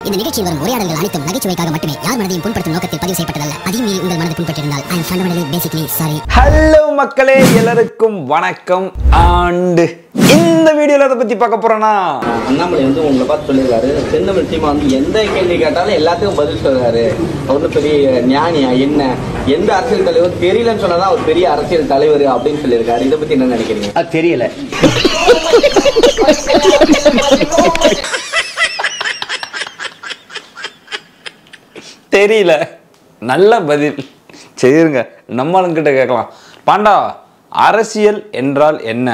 இந்த நிகழ்ச்சியில் வரும் உரையாடல்கள் அனைத்தும் நகைச்சுவைக்காக மட்டுமே யார் மனதையும் புண்படுத்தும் நோக்கத்தில் பதிவு செய்யப்பட்டதல்ல. அதையும் மீறி உங்கள் மனதை புண்பட்டிருந்தால் I am fundamentally basically sorry. Hello மக்களே, எல்லாருக்கும் வணக்கம். ஆண்டு இந்த வீடியோல அதை பத்தி பார்க்க போறோம்னா, அண்ணாமலை வந்து உங்களை பார்த்து சொல்லியிருக்காரு, செந்தமிழ் சீமா வந்து எந்த கேள்வி கேட்டாலும் எல்லாத்துக்கும் பதில் சொல்றாரு. அவரு பெரிய ஞானியா என்ன, எந்த அரசியல் தலைவர் தெரியலன்னு சொன்னதான் ஒரு பெரிய அரசியல் தலைவர் அப்படின்னு சொல்லியிருக்காரு. இதை பத்தி என்ன நினைக்கிறீங்க? அது தெரியல. தெரியல. நல்ல பதில். சரிங்க, நம்மளுங்கிட்ட கேட்கலாம். பாண்டா, அரசியல் என்றால் என்ன?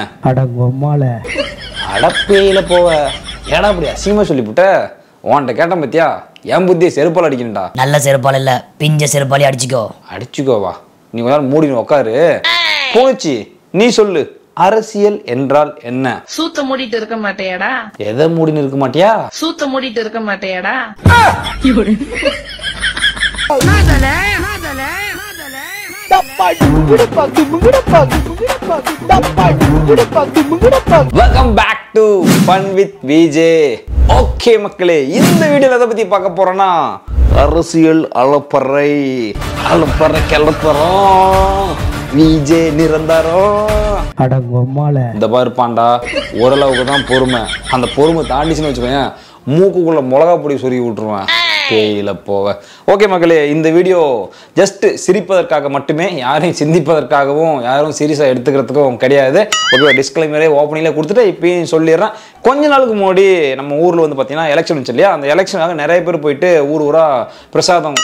அடப்பேயில போவ ஏடா அப்படி அசிங்கமா சொல்லிவிட்ட. உன்கிட்ட கேட்டேன் பத்தியா, என் புத்தியை செருப்பால் அடிக்கணும்டா. நல்ல செருப்பால் இல்ல, பிஞ்ச செருப்பாலே அடிச்சுக்கோ. அடிச்சுக்கோவா? நீ கொஞ்ச நேரம் மூடின்னு உட்காரு. போச்சு, நீ சொல்லு, அரசியல் என்றால் என்ன? சூத்த மூடிட்டு இருக்க மாட்டேயாடா? எதை மூடின்னு இருக்க மாட்டியா? சூத்த மூடிட்டு இருக்க மாட்டேயாடா? Welcome back to fun with VJ. Okay மக்களே, இந்த வீடியோல எதை பத்தி பார்க்க போறோம்னா, அரசியல் அலப்பறை கிளப்புறோம். விஜே நிரந்தரம். இந்த பாரு பாண்டா, ஓரளவுக்கு தான் பொறுமை. அந்த பொறுமை தாண்டிச்சுன்னு வச்சுக்கோங்க, மூக்குக்குள்ள மிளகா பொடி சொருகி விட்டுருவேன். தேயில போவ. ஓகே மக்களே, இந்த வீடியோ ஜஸ்ட் சிரிப்பதற்காக மட்டுமே, யாரையும் சிந்திப்பதற்காகவும் யாரும் சீரியஸா எடுத்துக்கிறதுக்கும் கிடையாது. ஓகே, டிஸ்க்ளைமரே ஓப்பனிங்ல கொடுத்துட்டு இப்பயும் சொல்லிடுறேன். கொஞ்ச நாளுக்கு முன்னாடி நம்ம ஊர்ல வந்து பாத்தீங்கன்னா எலெக்ஷன் வந்துச்சு இல்லையா? அந்த எலெக்ஷனுக்காக நிறைய பேர் போயிட்டு ஊர் ஊரா பிரச்சாரம்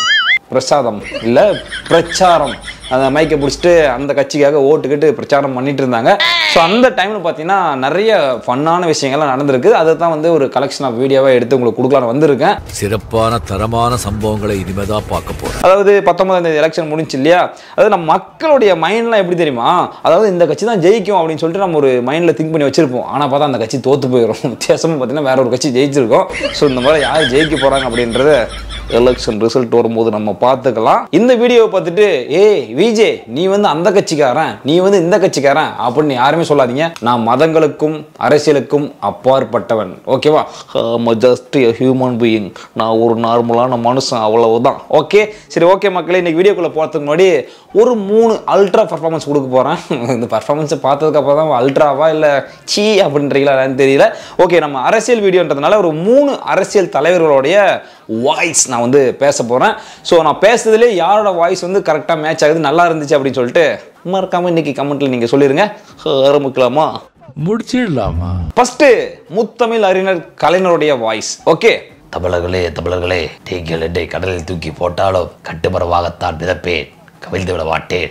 அந்த மைக்கை பிடிச்சிட்டு அந்த கட்சிக்காக ஓட்டுக்கிட்டு பிரச்சாரம் பண்ணிட்டு இருந்தாங்க. ஸோ அந்த டைம்ல பார்த்தீங்கன்னா நிறைய ஃபன்னான விஷயங்கள்லாம் நடந்திருக்கு. அதை தான் வந்து ஒரு கலெக்ஷன் ஆஃப் வீடியோவாக எடுத்து உங்களுக்கு கொடுக்கலான்னு வந்திருக்கேன். சிறப்பான தரமான சம்பவங்களை இனிமேதான் பார்க்க போறோம். அதாவது 19ஆம் தேதி எலெக்ஷன் முடிஞ்சு இல்லையா? அதாவது நம்ம மக்களுடைய மைண்ட்லாம் எப்படி தெரியுமா? அதாவது இந்த கட்சி தான் ஜெயிக்கும் அப்படின்னு சொல்லிட்டு நம்ம ஒரு மைண்ட்ல திங்க் பண்ணி வச்சிருப்போம். ஆனால் பார்த்தா அந்த கட்சி தோத்து போயிடும். வித்தியாசமா பார்த்தீங்கன்னா வேற ஒரு கட்சி ஜெயிச்சிருக்கும். ஸோ இந்த மாதிரி யார் ஜெயிக்க போறாங்க அப்படின்றது எலெக்ஷன் ரிசல்ட் வரும்போது நம்ம பார்த்துக்கலாம். இந்த வீடியோவை பார்த்துட்டு விஜே நீ வந்து அந்த கட்சிக்காரன், நீ வந்து இந்த கட்சிக்காரன் அப்படின்னு யாருமே சொல்லாதீங்க. நான் மதங்களுக்கும் அரசியலுக்கும் அப்பாற்பட்டவன். ஓகேவா? Just a human being. நான் ஒரு நார்மலான மனுஷன், அவ்வளவுதான். ஓகே, சரி. ஓகே மக்களே, இன்னைக்கு வீடியோக்குள்ள போகிறதுக்கு முன்னாடி ஒரு 3 அல்ட்ரா பர்ஃபார்மன்ஸ் கொடுக்க போறேன். இந்த பர்ஃபார்மன்ஸை பார்த்ததுக்கு அப்புறம் தான் அல்ட்ராவா இல்லை சீ அப்படின்றீங்களா என்னன்னு தெரியல. ஓகே, நம்ம அரசியல் வீடியோன்றதுனால ஒரு 3 அரசியல் தலைவர்களுடைய வாய்ஸ் நான் வந்து பேச போறேன். ஸோ நான் பேசுறதுலேயே யாரோட வாய்ஸ் வந்து கரெக்டாக மேட்ச் ஆகுது, நல்லா இருந்துச்சு அப்படின்னு சொல்லிட்டு மறக்காம இன்னைக்கு கமெண்ட்ல நீங்க சொல்லிருங்க. ஆரம்பிக்கலாமா? முடிச்சிடலாமா? ஃபர்ஸ்ட் முத்தமிழ் அறிஞர் கலைஞருடைய வாய்ஸ். ஓகே. தமிழர்களே, டீக்கியலை கடலில் தூக்கி போட்டாலும் கட்டுமரவாகத்தான் மிதப்பேன், கவிழ்ந்து விட மாட்டேன்.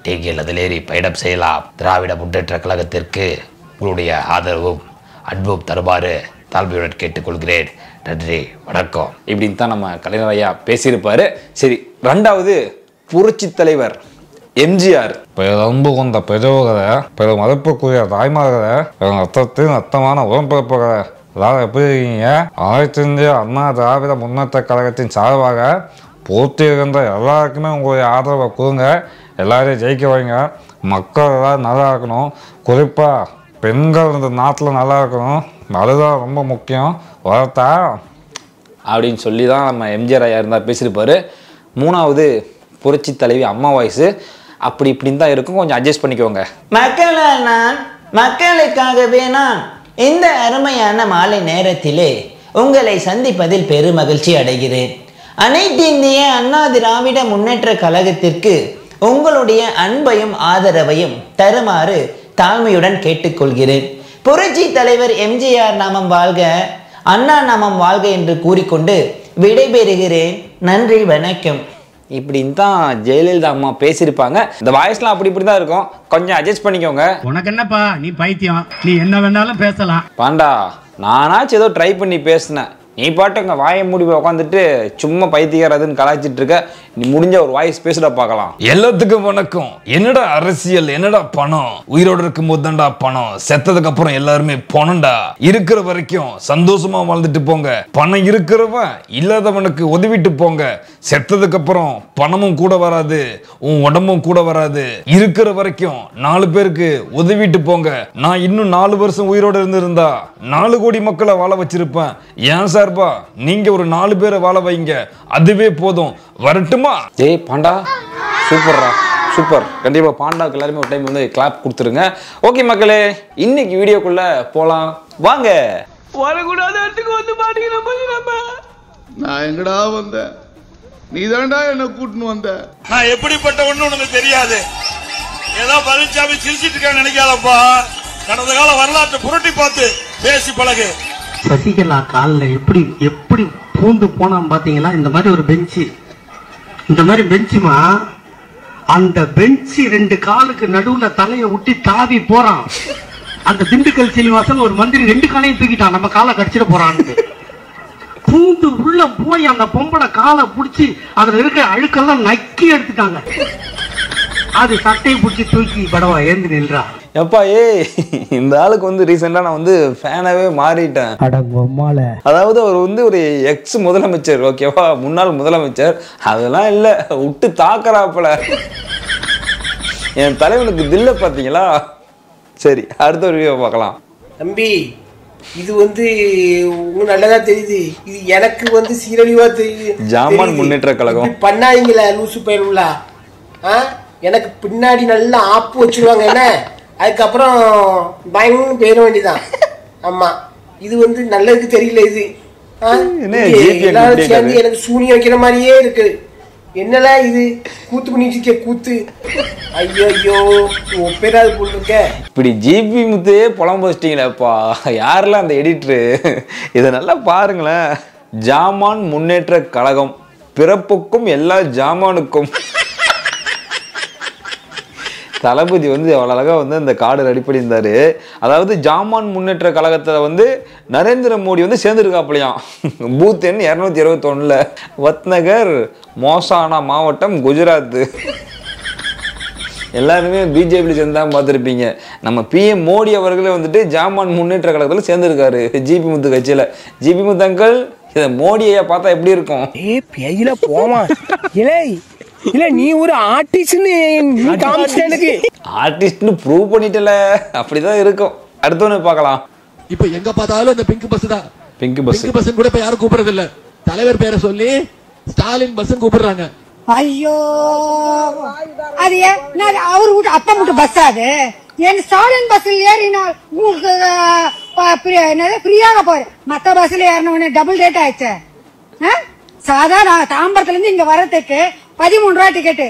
டீக்கியல் அதிலேறி பயணம் செய்யலாம். திராவிட முன்னேற்ற கழகத்திற்கு உங்களுடைய ஆதரவும் அன்பும் தருமாறு தாழ்மையுடன் கேட்டுக்கொள்கிறேன். நன்றி, வணக்கம். இப்படின்னு தான் நம்ம கலைஞர் ஐயா பேசியிருப்பாரு. சரி, 2வது புரட்சி தலைவர் எம்ஜிஆர். ரொம்ப கொண்ட பெரியவர்களை, பிற மதிப்புக்குரிய தாய்மார்களை, ரத்தத்தின் ரத்தமான உடன்பிறப்புகளை, எல்லாரும் எப்படி இருக்கீங்க? அனைத்து இந்திய அண்ணா திராவிட முன்னேற்ற கழகத்தின் சார்பாக போட்டி இருந்த எல்லாருக்குமே உங்களுடைய ஆதரவை கொடுங்க. எல்லாரையும் ஜெயிக்க வைங்க. மக்கள் எல்லாம் நல்லா இருக்கணும். குறிப்பாக பெண்கள் இந்த நாட்டில் நல்லா இருக்கணும். அதுதான் ரொம்ப முக்கியம். வரத்தா அப்படின்னு சொல்லி தான் நம்ம எம்ஜிஆர் ஐயா இருந்தால் பேசியிருப்பாரு. 3வது புரட்சி தலைவி அம்மா வாய்ஸ். அப்படி இப்படின்னு தான் இருக்கும், கொஞ்சம் அட்ஜஸ்ட் பண்ணிக்கோங்க. மக்களால் நான், மக்களுக்காகவே நான். இந்த அருமையான மாலை நேரத்திலே உங்களை சந்திப்பதில் பெருமகிழ்ச்சி அடைகிறேன். அனைத்து இந்திய அண்ணா திராவிட முன்னேற்ற கழகத்திற்கு உங்களுடைய அன்பையும் ஆதரவையும் தருமாறு தாழ்மையுடன் கேட்டுக்கொள்கிறேன். புரட்சி தலைவர் எம்ஜிஆர் நாமம் வாழ்க, அண்ணா நாமம் வாழ்க என்று கூறிக்கொண்டு விடைபெறுகிறேன். நன்றி, வணக்கம். இப்படின்னு தான் ஜெயலலிதா அம்மா பேசியிருப்பாங்க. இந்த வாய்ஸ்லாம் அப்படி இப்படி தான் இருக்கும், கொஞ்சம் அட்ஜஸ்ட் பண்ணிக்கோங்க. உனக்கு என்னப்பா, நீ பைத்தியம், நீ என்ன வேணாலும் பேசலாம். பாண்டா, நானாச்சும் ஏதோ ட்ரை பண்ணி பேசினேன். நீ பாட்டுங்க வாயை மூடி போய் உட்காந்துட்டு சும்மா பைத்தியக்காரதுன்னு கலாய்ச்சிட்டு இருக்க. நீ முடிஞ்ச ஒரு வாய்ஸ் பேசுடா பார்க்கலாம். எல்லாத்துக்கும் வணக்கம். என்னடா அரசியல், என்னடா பணம்? உயிரோடு இருக்கும் போது தான்டா பணம், செத்ததுக்கு அப்புறம் எல்லாருமே பணம்டா. இருக்கிற வரைக்கும் சந்தோஷமா வாழ்ந்துட்டு போங்க. பணம் இருக்கிறவன் இல்லாதவனுக்கு உதவிட்டு போங்க. செத்ததுக்கு அப்புறம் பணமும் கூட வராது, உன் உடம்பும் கூட வராது. இருக்கிற வரைக்கும் 4 பேருக்கு உதவிட்டு போங்க. நான் இன்னும் 4 வருஷம் உயிரோடு இருந்திருந்தா 4 கோடி மக்களை வாழ வச்சிருப்பேன். ஏன் சார் சார்பா நீங்க ஒரு 4 பேரை வாழ வைங்க, அதுவே போதும். வரட்டுமா? டேய் பாண்டா, சூப்பர்ரா, சூப்பர். கண்டிப்பாக பாண்டாவுக்கு எல்லாருமே ஒரு டைம் வந்து கிளாப் கொடுத்துருங்க. ஓகே மக்களே, இன்னைக்கு வீடியோக்குள்ள போகலாம் வாங்க. வரக்கூடாத இடத்துக்கு வந்து மாட்டீங்க. நான் எங்கடா வந்தேன்? நீ தான்டா என்ன கூட்டின்னு வந்த. நான் எப்படிப்பட்ட ஒண்ணு உனக்கு தெரியாது. ஏதோ பழனிசாமி சிரிச்சிட்டு இருக்க நினைக்காதப்பா. கடந்த கால வரலாற்றை புரட்டி பார்த்து பேசி பழகு. சசிகலா காலில் எப்படி பூந்து போனான் பாத்தீங்களா? இந்த மாதிரி ஒரு பெஞ்சு, இந்த மாதிரி பெஞ்சுமா, அந்த பெஞ்சு 2 காலுக்கு நடுவுல தலையை விட்டு தாவி போறான். அந்த திண்டுக்கல் சீனிவாசன் ஒரு மந்திரி 2 காலையும் தூக்கிட்டான், நம்ம காலை கடிச்சிட போறான்னு. பூந்து உள்ள போய் அந்த பொம்பளை காலை பிடிச்சி அதுல இருக்கிற அழுக்கெல்லாம் நக்கி எடுத்துட்டாங்க. அது சட்டையை பிடிச்சி தூக்கி படவா ஏந்து நின்றா. எப்பா இந்த ஆளுக்கு வந்து ரீசெண்டா நான் வந்து ஃபேனாவே மாறிட்டேன். அதாவது அவர் வந்து ஒரு எக்ஸ் முதலமைச்சர், ஓகேவா, முன்னாள் முதலமைச்சர். அதெல்லாம் இல்ல, விட்டு தாக்குறாப்புல. என் தலைவனுக்கு தில்ல பாத்தீங்களா? சரி, அடுத்த ஒரு வீடியோ பார்க்கலாம். தம்பி, இது வந்து நல்லதா தெரியுது, இது எனக்கு வந்து சீரழிவா தெரியுது. ஜாமான் முன்னேற்ற கழகம் பண்ணாதீங்களா லூசு பயிர்களா? எனக்கு பின்னாடி நல்லா ஆப்பு வச்சிருவாங்க என்ன, அதுக்கப்புறம் பயங்கர போயிட வேண்டியதான். ஆமா, இது வந்து நல்லதுக்கு தெரியல. இது எல்லாரும் சேர்ந்து எனக்கு சூனியம் வைக்கிற மாதிரியே இருக்கு. என்னலாம் இது கூத்து பண்ணிட்டு இருக்க கூத்து? ஐயோ ஐயோ, ஒப்பேராது போல் இருக்க. இப்படி ஜிபி முத்தையே புலம்பு வச்சிட்டீங்களேப்பா. யாரெல்லாம் அந்த எடிட்டரு? இதை நல்லா பாருங்களேன். ஜாமான் முன்னேற்ற கழகம், பிறப்புக்கும் எல்லா ஜாமானுக்கும். தளபதி வந்து அவ்வளோ அழகாக வந்து அந்த கார்டு ரெடி பண்ணியிருந்தாரு. அதாவது ஜாமான் முன்னேற்ற கழகத்தில் வந்து நரேந்திர மோடி வந்து சேர்ந்துருக்காப்பிலையாம். பூத் எண் 221, வத்நகர், மோசானா மாவட்டம், குஜராத். எல்லாருமே பிஜேபியில் சேர்ந்தா பார்த்துருப்பீங்க. நம்ம பிஎம் மோடி அவர்களே வந்துட்டு ஜாமான் முன்னேற்ற கழகத்தில் சேர்ந்துருக்காரு ஜிபி முத்து கட்சியில். ஜிபி முத்து அங்கிள், இதை மோடியை பார்த்தா எப்படி இருக்கும்? பேயில போமா இல்ல, நீ ஒரு ஆர்டிஸ்ட்னு ப்ரூவ் பண்ணிட்டல, அப்படிதான் இருக்கும். அடுத்தவனு பார்க்கலாம். இப்ப எங்க பார்த்தாலும் இந்த பிங்க் பஸ் தான். பிங்க் பஸ் கூட இப்ப யாரும் கூப்பிடுறது இல்ல. தலைவர் பேரை சொல்லி ஸ்டாலின் பஸ் கூப்பிடுறாங்க. ஐயோ, அது அவரு வீட்டு அப்பா மட்டும் பஸ். அது என் ஸ்டாலின் பஸ்ல ஏறினால் ஃப்ரீயாக போற. மத்த பஸ்ல ஏறின டபுள் ரேட் ஆயிடுச்சு. சாதாரண தாம்பரத்துல இருந்து இங்க வரதுக்கு 13 ரூபாய் டிக்கெட்,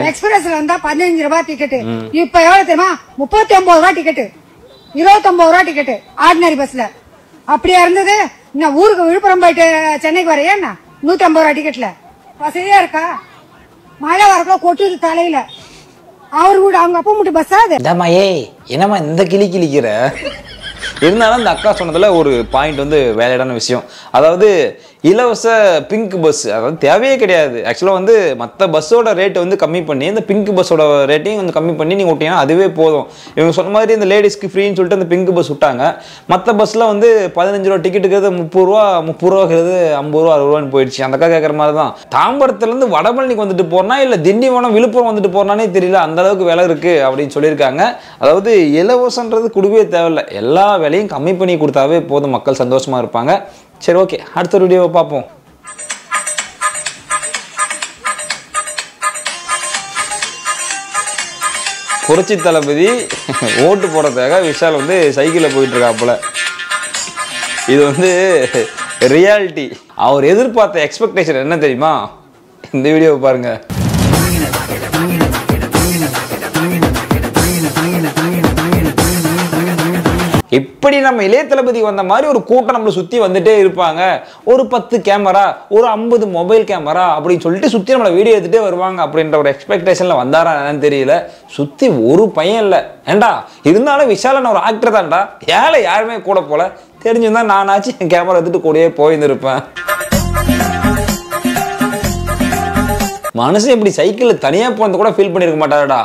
எக்ஸ்பிரஸ்ல வந்தா 15 ரூபாய் டிக்கெட். இப்ப எவ்வளவு தெரியுமா? 39 ரூபாய் டிக்கெட், 29 ரூபாய் டிக்கெட் ஆர்டினரி பஸ்ல. அப்படியா இருந்தது? நான் ஊருக்கு விழுப்புரம் போயிட்டு சென்னைக்கு வரையா 150 ரூபாய் டிக்கெட்ல வசதியா இருக்கா? மழை வரக்குள்ள கொட்டுது தலையில. அவரு கூட அவங்க அப்பா மட்டும் பஸ் ஆகுது. என்னம்மா இந்த கிளி கிளிக்கிற? இருந்தாலும் அந்த அக்கா சொன்னதுல ஒரு பாயிண்ட் வந்து வேலையான விஷயம். அதாவது இலவச பிங்க் பஸ், அதாவது தேவையே கிடையாது. ஆக்சுவலாக வந்து மற்ற பஸ்ஸோட ரேட்டை வந்து கம்மி பண்ணி இந்த பிங்க் பஸ்ஸோட ரேட்டையும் வந்து கம்மி பண்ணி நீங்கள் விட்டீங்கன்னா அதுவே போதும். இவங்க சொன்ன மாதிரி இந்த லேடிஸ்க்கு ஃப்ரீன்னு சொல்லிட்டு அந்த பிங்க் பஸ் விட்டாங்க. மற்ற பஸ்ஸில் வந்து 15 ரூபா டிக்கெட்டுக்கு 30 ரூபா, 30 ரூபாங்கிறது 50 ரூபா, 60 ரூபான்னு போயிடுச்சு. அந்த அக்கா கேட்குற மாதிரி தான். தாம்பரத்துலேருந்து வடபழனிக்கு வந்துட்டு போறனா இல்லை திண்டிவனம் விழுப்புரம் வந்துட்டு போறனானே தெரியல, அந்த அளவுக்கு விலை இருக்கு அப்படின்னு சொல்லியிருக்காங்க. அதாவது இலவசன்றது கொடுக்கவே தேவையில்லை, எல்லா விலையும் கம்மி பண்ணி கொடுத்தாவே போதும், மக்கள் சந்தோஷமா இருப்பாங்க. சரி, ஓகே, அடுத்த வீடியோவை பார்ப்போம். புரட்சி தளபதி ஓட்டு போடுறதுக்காக விஷால் வந்து சைக்கிளில் போயிட்டு இருக்காப்புல. இது வந்து ரியாலிட்டி. அவர் எதிர்பார்த்த எக்ஸ்பெக்டேஷன் என்ன தெரியுமா? இந்த வீடியோவை பாருங்க. இப்படி நம்ம இளைய தளபதி வந்த மாதிரி ஒரு கூட்டம் நம்மளை சுற்றி வந்துட்டே இருப்பாங்க. ஒரு 10 கேமரா, ஒரு 50 மொபைல் கேமரா அப்படின்னு சொல்லிட்டு சுற்றி நம்மளை வீடியோ எடுத்துகிட்டே வருவாங்க அப்படின்ற ஒரு எக்ஸ்பெக்டேஷனில் வந்தாரா என்னன்னு தெரியல. சுற்றி ஒரு பையன் இல்லை. ஏண்டா இருந்தாலும் விஷாலன் ஒரு ஆக்டர் தான்டா, ஏழை யாருமே கூட போல. தெரிஞ்சிருந்தா நானாச்சும் என் கேமரா எடுத்துட்டு கூடயே போயிருந்திருப்பேன். மனுஷன் இப்படி சைக்கிளில் தனியாக போனது கூட ஃபீல் பண்ணியிருக்க மாட்டாரடா.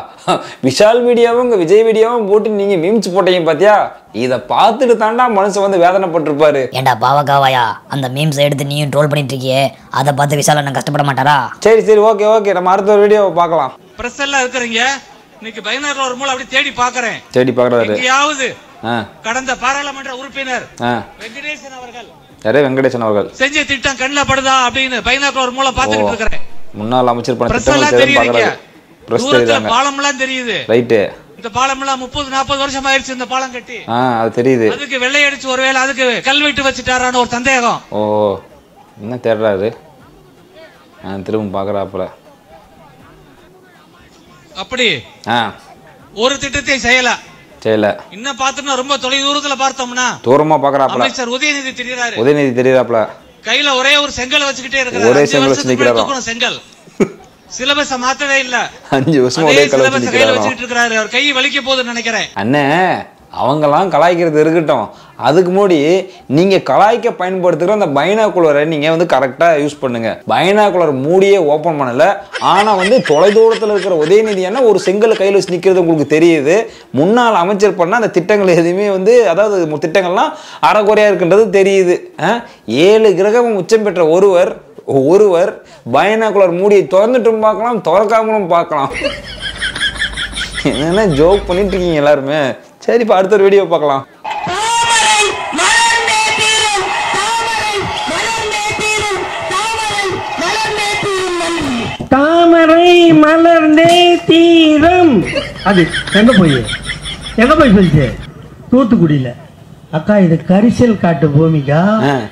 விஷால் வீடியோவும் விஜய் வீடியோவும் போட்டு நீங்கள் மீம்ஸ் போட்டீங்க பார்த்தியா? இதை பார்த்துட்டு தாண்டா மனுஷன் வந்து வேதனைப்பட்டிருப்பாரு. ஏண்டா பாவக்காவாயா, அந்த மீம்ஸ் எடுத்து நீயும் ட்ரோல் பண்ணிட்டு இருக்கியே, அதை பார்த்து விஷால் என்ன கஷ்டப்பட மாட்டாரா? சரி சரி, ஓகே ஓகே, நம்ம அடுத்த ஒரு வீடியோவை பார்க்கலாம். பிரஸ் எல்லாம் இருக்கிறீங்க, இன்னைக்கு பயனர்ல ஒரு மூலம் அப்படி தேடி பார்க்கறேன். தேடி பார்க்கறாரு. எங்கயாவது கடந்த பாராளுமன்ற உறுப்பினர் வெங்கடேசன் அவர்கள் யாரே வெங்கடேசன் அவர்கள் செஞ்ச திட்டம் கண்ணுல படுதா அப்படின்னு பைனாக்குலர் மூலம் பாத்துக்கிட்டு இருக்கிறேன். முன்னாள் அமைச்சர் பண்ண தூரத்துல பாலம் எல்லாம் தெரியுது. ரைட்டு. இந்த பாலம் எல்லாம் 30-40 வருஷம் ஆயிருச்சு இந்த பாலம் கட்டி. அது தெரியுது. அதுக்கு வெள்ளை அடிச்சு ஒருவேளை அதுக்கு கல்வெட்டு வச்சுட்டாரான்னு ஒரு சந்தேகம். ஓ என்ன தேடுறாரு? திரும்ப பாக்குறாப்புல. அப்படி ஒரு திட்டத்தை செய்யல இன்னும் பாத்தோம்னா ரொம்ப தொலை தூரத்துல பார்த்தோம்னா தூரமா பாக்குறாப்புல. அமைச்சர் உதயநிதி தெரியுறாரு. உதயநிதி தெரியுறாப்புல. கையில ஒரே ஒரு செங்கல் வச்சுக்கிட்டே இருக்காரு. ஒரே செங்கல் வச்சு நிக்கிறாரு. செங்கல் சிலபஸ் மாத்தவே இல்ல. 5 வருஷமா ஒரே கல் வச்சுக்கிட்டு இருக்காரு. அவர் கை வலிக்க போகுதுன்னு நினைக்கிறேன். அண்ணே அவங்கெல்லாம் கலாய்க்கிறது இருக்கட்டும். அதுக்கு முன்னாடி நீங்க கலாய்க்க பயன்படுத்துகிற அந்த பைனாகுலரை நீங்க வந்து கரெக்டா யூஸ் பண்ணுங்க. பைனாகுலர் மூடியே ஓபன் பண்ணல. ஆனா வந்து தொலைதூரத்தில் இருக்கிற உதயநிதி என்ன ஒரு செங்கல் கையில் வச்சு நிக்கிறது உங்களுக்கு தெரியுது. முன்னாள் அமைச்சர் பண்ண அந்த திட்டங்கள் எதுவுமே வந்து அதாவது திட்டங்கள்லாம் அறகுறையா இருக்கின்றது தெரியுது. 7 கிரகம் உச்சம் பெற்ற ஒருவர் பைனாகுலர் மூடியை திறந்துட்டும் பார்க்கலாம் திறக்காமலும் பார்க்கலாம். என்ன ஜோக் பண்ணிட்டு இருக்கீங்க எல்லாருமே. சரி இப்ப அடுத்த ஒரு வீடியோ பார்க்கலாம். தாமரை மலர்ந்தே தீரும். அது எங்க போய் சொல்லிச்சு? தூத்துக்குடியில. அக்கா இது கரிசல் காட்டு பூமிக்கா,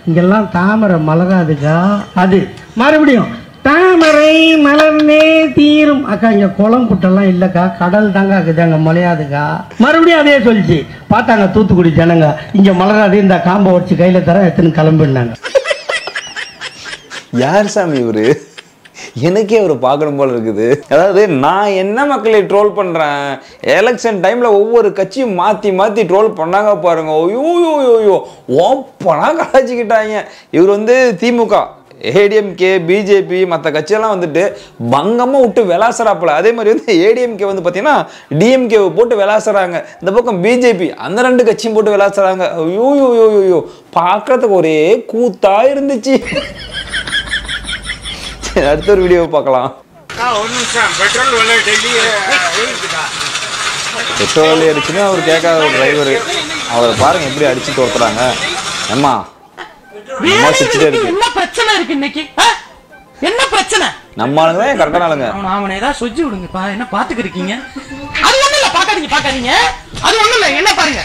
இங்கெல்லாம் தாமரை மலராதுக்கா. அது மறுபடியும் தாமரை மலர்ந்தே தீரும். அக்கா இங்க குளம் குட்டெல்லாம் இல்லக்கா, கடல் தாங்க இருக்குது, அங்க மலையாதுக்கா. மறுபடியும் அதே சொல்லிச்சு. பார்த்தாங்க தூத்துக்குடி ஜனங்க, இங்க மலராது, இந்த காம்பை வச்சு கையில தர எத்தனை கிளம்பினாங்க. யார் சாமி இவரு? எனக்கே ஒரு பார்க்கணும் போல இருக்குது. அதாவது நான் என்ன மக்களை ட்ரோல் பண்றேன். எலெக்ஷன் டைம்ல ஒவ்வொரு கட்சியும் மாத்தி ட்ரோல் பண்ணாங்க பாருங்க. ஐயோ ஓப்பனா கலாச்சிக்கிட்டாங்க. இவர் வந்து திமுக, ஏடிஎம்கே, பிஜேபி மற்ற கட்சியெல்லாம் வந்துட்டு பங்கமாக விட்டு விளாசுறாப்புல. அதே மாதிரி வந்து ஏடிஎம்கே வந்து பார்த்தீங்கன்னா டிஎம்கே போட்டு விளாசுறாங்க. இந்த பக்கம் பிஜேபி அந்த 2 கட்சியும் போட்டு விளாசுறாங்க. ஐயோ பார்க்கறதுக்கு ஒரே கூத்தா இருந்துச்சு. அடுத்த ஒரு வீடியோ பார்க்கலாம். பெட்ரோல் அடிச்சுன்னு அவர் கேட்காத ஒரு டிரைவர். அவரை பாருங்க எப்படி அடிச்சு தோத்துறாங்க. அம்மா என்ன பிரச்சனை இருக்கு இன்னைக்கு? என்ன பிரச்சனை? நம்ம ஆளுங்க கரெக்டான ஆளுங்க. அவனை ஏதாவது சொல்லி விடுங்கப்பா. என்ன பாத்துக்கிருக்கீங்க? அது ஒண்ணு இல்ல, பாக்காதீங்க. அது ஒண்ணு இல்ல, என்ன பாருங்க.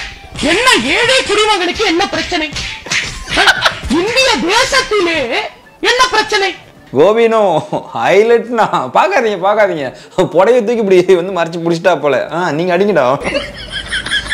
என்ன ஏழை குடிமகனுக்கு என்ன பிரச்சனை? இந்திய தேசத்திலே என்ன பிரச்சனை? கோபினோ ஹைலைட்னா பார்க்காதீங்க. புடைய தூக்கி இப்படி வந்து மறைச்சு பிடிச்சிட்டா போல. நீங்க அடிங்கடா.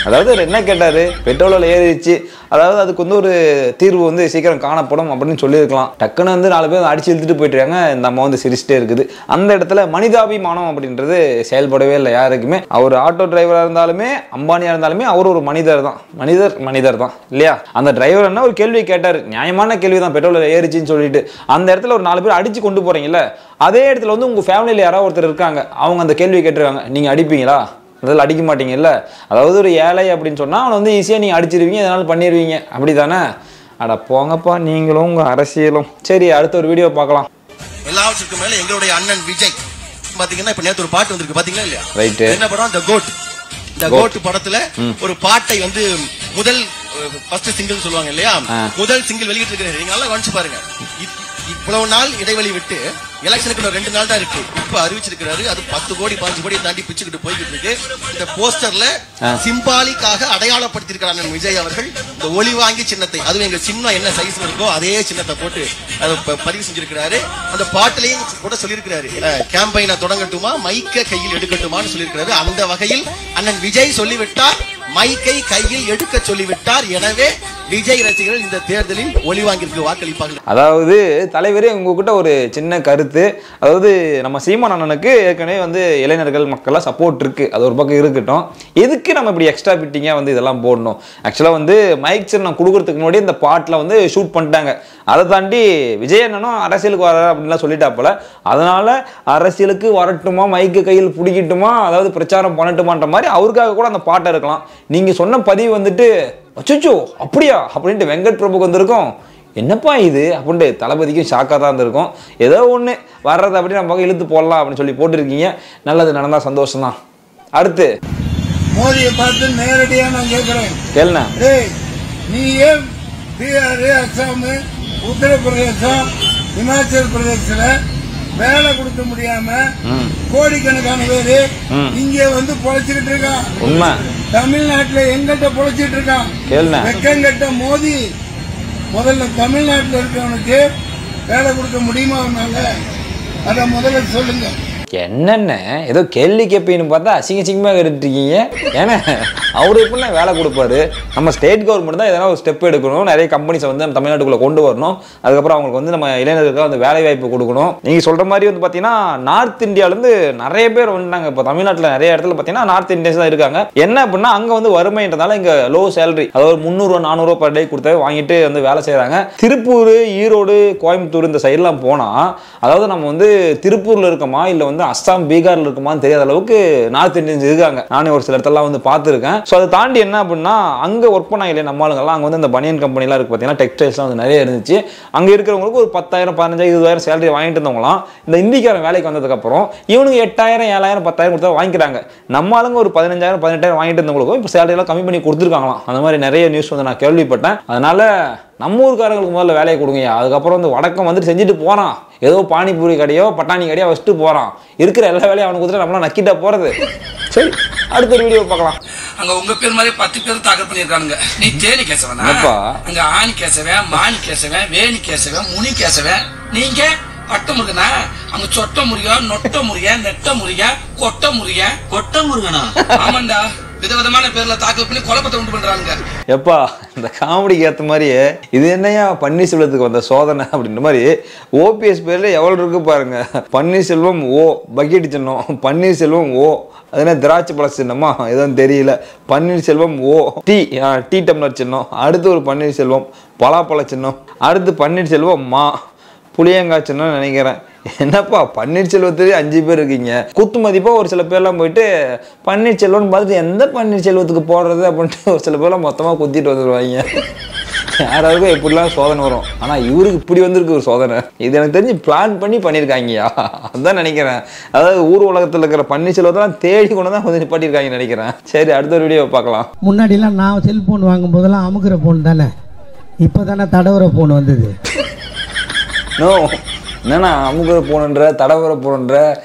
அதாவது என்ன கேட்டாரு, பெட்ரோல் ஏறிடுச்சு, அதாவது அதுக்கு வந்து ஒரு தீர்வு வந்து சீக்கிரம் காணப்படும் அப்படின்னு சொல்லியிருக்கலாம். டக்குன்னு வந்து 4 பேர் அடிச்சு இழுத்துட்டு போயிட்டுருக்காங்க. இந்த அம்மா வந்து சிரிச்சிட்டே இருக்குது. அந்த இடத்துல மனிதாபிமானம் அப்படின்றது செயல்படவே இல்லை யாருக்குமே. அவர் ஆட்டோ டிரைவராக இருந்தாலுமே அம்பானியாக இருந்தாலுமே அவர் ஒரு மனிதர் தான் இல்லையா? அந்த டிரைவர் என்ன ஒரு கேள்வி கேட்டார், நியாயமான கேள்வி தான், பெட்ரோல் ஏறிச்சின்னு சொல்லிட்டு. அந்த இடத்துல ஒரு 4 பேர் அடிச்சு கொண்டு போறீங்கல்ல, அதே இடத்துல வந்து உங்க ஃபேமிலியில் யாராவது ஒருத்தர் இருக்காங்க, அவங்க அந்த கேள்வி கேட்டிருக்காங்க, நீங்க அடிப்பீங்களா? அதில் அடிக்க மாட்டீங்கல்ல. அதாவது ஒரு ஏழை அப்படின்னு சொன்னால் அவனை வந்து ஈஸியாக நீங்கள் அடிச்சிருவீங்க, எதனால பண்ணிடுவீங்க, அப்படி தானே? அட போங்கப்பா நீங்களும் உங்கள் அரசியலும். சரி அடுத்த ஒரு வீடியோ பார்க்கலாம். எல்லாவற்றுக்கும் மேலே எங்களுடைய அண்ணன் விஜய் பார்த்தீங்கன்னா இப்போ நேற்று ஒரு பாட்டு வந்திருக்கு பார்த்தீங்களா இல்லையா? ரைட்டு. என்ன படம்? இந்த கோட் படத்துல ஒரு பாட்டை வந்து முதல் ஃபர்ஸ்ட் சிங்கிள் சொல்லுவாங்க இல்லையா, முதல் சிங்கிள் வெளியிட்டு இருக்கிறாரு. நீங்க நல்லா கவனிச்சு பாருங்க. இவ்வளவு நாள் இடைவெளி விட்டு எலெக்ஷனுக்கு 2 நாள் தான் இருக்கு. இப்ப அறிவிச்சிருக்கிறாரு. அது 10 கோடி 5 கோடி தாண்டி பிச்சுக்கிட்டு போய்கிட்டு இருக்கு. இந்த போஸ்டர்ல சிம்பாலிக்காக அடையாளப்படுத்திருக்கிறாங்க விஜய் அவர்கள் இந்த ஒளி வாங்கி சின்னத்தை. அதுவும் எங்க சின்னம் என்ன சைஸ் இருக்கோ அதே சின்னத்தை போட்டு அதை பதிவு செஞ்சிருக்கிறாரு. அந்த பாட்டிலையும் கூட சொல்லியிருக்கிறாரு, கேம்பெயினை தொடங்கட்டுமா மைக்க கையில் எடுக்கட்டுமான்னு சொல்லியிருக்கிறாரு. அந்த வகையில் அண்ணன் விஜய் சொல்லிவிட்டார், மைக்கை கையில் எடுக்க சொல்லிவிட்டார். எனவே விஜய் ரசிகர்கள் இந்த தேர்தலில் ஒளி வாங்கிற்கு வாக்களிப்பார்கள். அதாவது தலைவரே உங்ககிட்ட ஒரு சின்ன கருத்து. அதாவது நம்ம சீமான் அண்ணனுக்கு ஏற்கனவே வந்து இளைஞர்கள் மக்கள்லாம் சப்போர்ட் இருக்கு, அது ஒரு பக்கம் இருக்கட்டும். எதுக்கு நம்ம இப்படி எக்ஸ்ட்ரா ஃபிட்டிங்கா வந்து இதெல்லாம் போடணும்? ஆக்சுவலா வந்து மைக் சின்னம் கொடுக்கறதுக்கு முன்னாடி இந்த பாட்டில் வந்து ஷூட் பண்ணிட்டாங்க. அதை தாண்டி விஜய் அண்ணனும் அரசியலுக்கு வர அப்படின்லாம் சொல்லிட்டாப்போல. அதனால அரசியலுக்கு வரட்டுமா, மைக்கு கையில் பிடிக்கட்டுமா, அதாவது பிரச்சாரம் பண்ணட்டுமான்ற மாதிரி அவருக்காக கூட அந்த பாட்டை இருக்கலாம். நீங்க சொன்ன பதிவு வந்துட்டு அச்சோ அப்படியா அப்படின்ட்டு வெங்கட் பிரபுக்கு வந்திருக்கும். என்னப்பா இது அப்படின்ட்டு தளபதிக்கும் ஷாக்காக தான் இருந்திருக்கும். ஏதோ ஒன்று வர்றது அப்படி நம்ம இழுத்து போடலாம் அப்படின்னு சொல்லி போட்டுருக்கீங்க. நல்லது நடந்தா சந்தோஷம் தான். அடுத்து மோதியை பார்த்து நேரடியாக நான் கேட்கிறேன், கேளுண்ணா, நீ ஏன் பீகார், அஸ்ஸாம், உத்தரப்பிரதேசம், இமாச்சல் பிரதேசத்துல வேலை கொடுக்க முடியாம கோடிக்கணக்கான பேரு இங்கே வந்து பொழைச்சுக்கிட்டு இருக்கான். உண்மை. தமிழ்நாட்டுல எங்கிட்ட பொழைச்சிட்டு இருக்கான். வெக்கங்கட்ட மோதி முதல்ல தமிழ்நாட்டுல இருக்கவனுக்கு வேலை கொடுக்க முடியுமா? அவனால அத முதல்ல சொல்லுங்க. என்னென்ன ஏதோ கேள்வி கேட்பீன்னு பார்த்தா அசிங்கமாக கேட்டுட்டு இருக்கீங்க. ஏன்னா அவரு எப்படின்னா வேலை கொடுப்பாரு. நம்ம ஸ்டேட் கவர்மெண்ட் தான் எதனா ஒரு ஸ்டெப் எடுக்கணும். நிறைய கம்பெனிஸை வந்து நம்ம தமிழ்நாட்டுக்குள்ள கொண்டு வரணும். அதுக்கப்புறம் அவங்களுக்கு வந்து நம்ம இளைஞர்களுக்கு வந்து வேலை வாய்ப்பு கொடுக்கணும். நீங்க சொல்ற மாதிரி வந்து பார்த்தீங்கன்னா நார்த் இந்தியாவிலேருந்து நிறைய பேர் வந்துட்டாங்க. இப்போ தமிழ்நாட்டில் நிறைய இடத்துல பார்த்தீங்கன்னா நார்த் இந்தியன்ஸ் தான் இருக்காங்க. என்ன அப்படின்னா அங்கே வந்து வறுமைன்றதால இங்கே லோ சேலரி, அதாவது 300 400 per day கொடுத்தாவே வாங்கிட்டு வந்து வேலை செய்கிறாங்க. திருப்பூர், ஈரோடு, கோயம்புத்தூர் இந்த சைட்லாம் போனால், அதாவது நம்ம வந்து திருப்பூரில் இருக்கோமா இல்லை வந்து அஸ்ஸாம், பீகார்ல இருக்குமான்னு தெரியாத அளவுக்கு நார்த் இந்தியன்ஸ் இருக்காங்க. நானே ஒரு சில இடத்தெல்லாம் வந்து பார்த்துருக்கேன். ஸோ அதை தாண்டி என்ன அப்படின்னா அங்கே ஒர்க் பண்ணாங்க இல்லையா நம்ம ஆளுங்கெல்லாம், அங்கே வந்து அந்த பனியன் கம்பெனிலாம் இருக்குது பார்த்தீங்கன்னா, டெக்ஸ்டைல்ஸ்லாம் வந்து நிறைய இருந்துச்சு. அங்கே இருக்கிறவங்களுக்கு ஒரு 10,000 15,000 20,000 சேலரி வாங்கிட்டு இருந்தவங்களாம் இந்த இந்திக்காரன் வேலைக்கு வந்ததுக்கப்புறம் இவனுக்கு 8,000 7,000 10,000 கொடுத்தா வாங்கிக்கிறாங்க. நம்ம ஆளுங்க ஒரு 15,000 18,000 வாங்கிட்டு இருந்தவங்களுக்கும் இப்போ சேலரியெல்லாம் கம்மி பண்ணி கொடுத்துருக்காங்களாம். அந்த மாதிரி நிறைய நியூஸ் வந்து நான் கேள்விப்பட்டேன். அதனால நம்ம ஊருக்காரங்களுக்கு முதல்ல வேலையை கொடுங்க. அதுக்கப்புறம் வந்து வடக்கம் வந்துட்டு செஞ்சுட்டு போகிறான். ஏதோ பானிபூரி கடையோ பட்டாணி கடையோ வச்சுட்டு போகிறான். இருக்கிற எல்லா வேலையும் அவனுக்கு கொடுத்துட்டு நம்மளாம் நக்கிட்டா போகிறது. சரி, அடுத்த ஒரு வீடியோ பார்க்கலாம். அங்க உங்க பேர் மாதிரி 10 பேர் தாக்கல் பண்ணிருக்கானுங்க. நீ தேனி கேசவனா? அங்க ஆணி கேசவன், மாணி கேசவன், வேணி கேசவன், முனி கேசவன். நீங்க பட்ட முருகனா? அங்க சொட்ட முருகன், நொட்ட முருகன், நெட்ட முருகன், கொட்ட முருகன். கொட்ட முருகனா? ஆமாண்டா. விதவிதமான பேர்ல தாக்கல் பண்ணி குழப்பத்தை உண்டு பண்றாங்க. எப்பா இந்த காமெடிக்கு ஏற்ற மாதிரியே இது என்னையா பன்னீர்செல்வத்துக்கு வந்த சோதனை அப்படின்ற மாதிரி ஓபிஎஸ் பேர்ல எவ்வளவு இருக்கு பாருங்க. பன்னீர்செல்வம் ஓ பக்கெட் சின்னம், பன்னீர்செல்வம் ஓ அது என்ன திராட்சை பழ சின்னமா எதுவும் தெரியல. பன்னீர்செல்வம் ஓ டீ டம்ளர் சின்னம். அடுத்து ஒரு பன்னீர்செல்வம் பலாப்பழ சின்னம். அடுத்து பன்னீர்செல்வம் மா புளியங்காய் சின்னம் நினைக்கிறேன். என்னப்பா பன்னீர்செல்வத்திலே 5 பேர் இருக்கீங்க. குத்து மதிப்பா ஒரு சில பேர்லாம் போயிட்டு பன்னீர்செல்வம்னு பார்த்துட்டு எந்த பன்னீர்செல்வத்துக்கு போடுறது அப்படின்ட்டு ஒரு சில பேர்லாம் மொத்தமாக குத்திட்டு வந்துடுவாங்க. யாராருக்கும் எப்படிலாம் சோதனை வரும். ஆனால் இவருக்கு இப்படி வந்திருக்கு ஒரு சோதனை. இது எனக்கு தெரிஞ்சு பிளான் பண்ணி பண்ணியிருக்காங்கயா, அதுதான் நினைக்கிறேன். அதாவது ஊர் உலகத்தில் இருக்கிற பன்னீர்செல்வத்தெல்லாம் தேடி கொண்டு தான் கொஞ்சம் நிப்பாட்டியிருக்காங்கன்னு நினைக்கிறேன். சரி, அடுத்த ஒரு வீடியோ பார்க்கலாம். முன்னாடிலாம் நான் செல்போன் வாங்கும் போதெல்லாம் அமுக்குற போன் தானே, இப்போ தானே தடவுற போன் வந்தது. நோ, என்னன்னா அமுக்குற போனுன்ற தடவுற போனுன்ற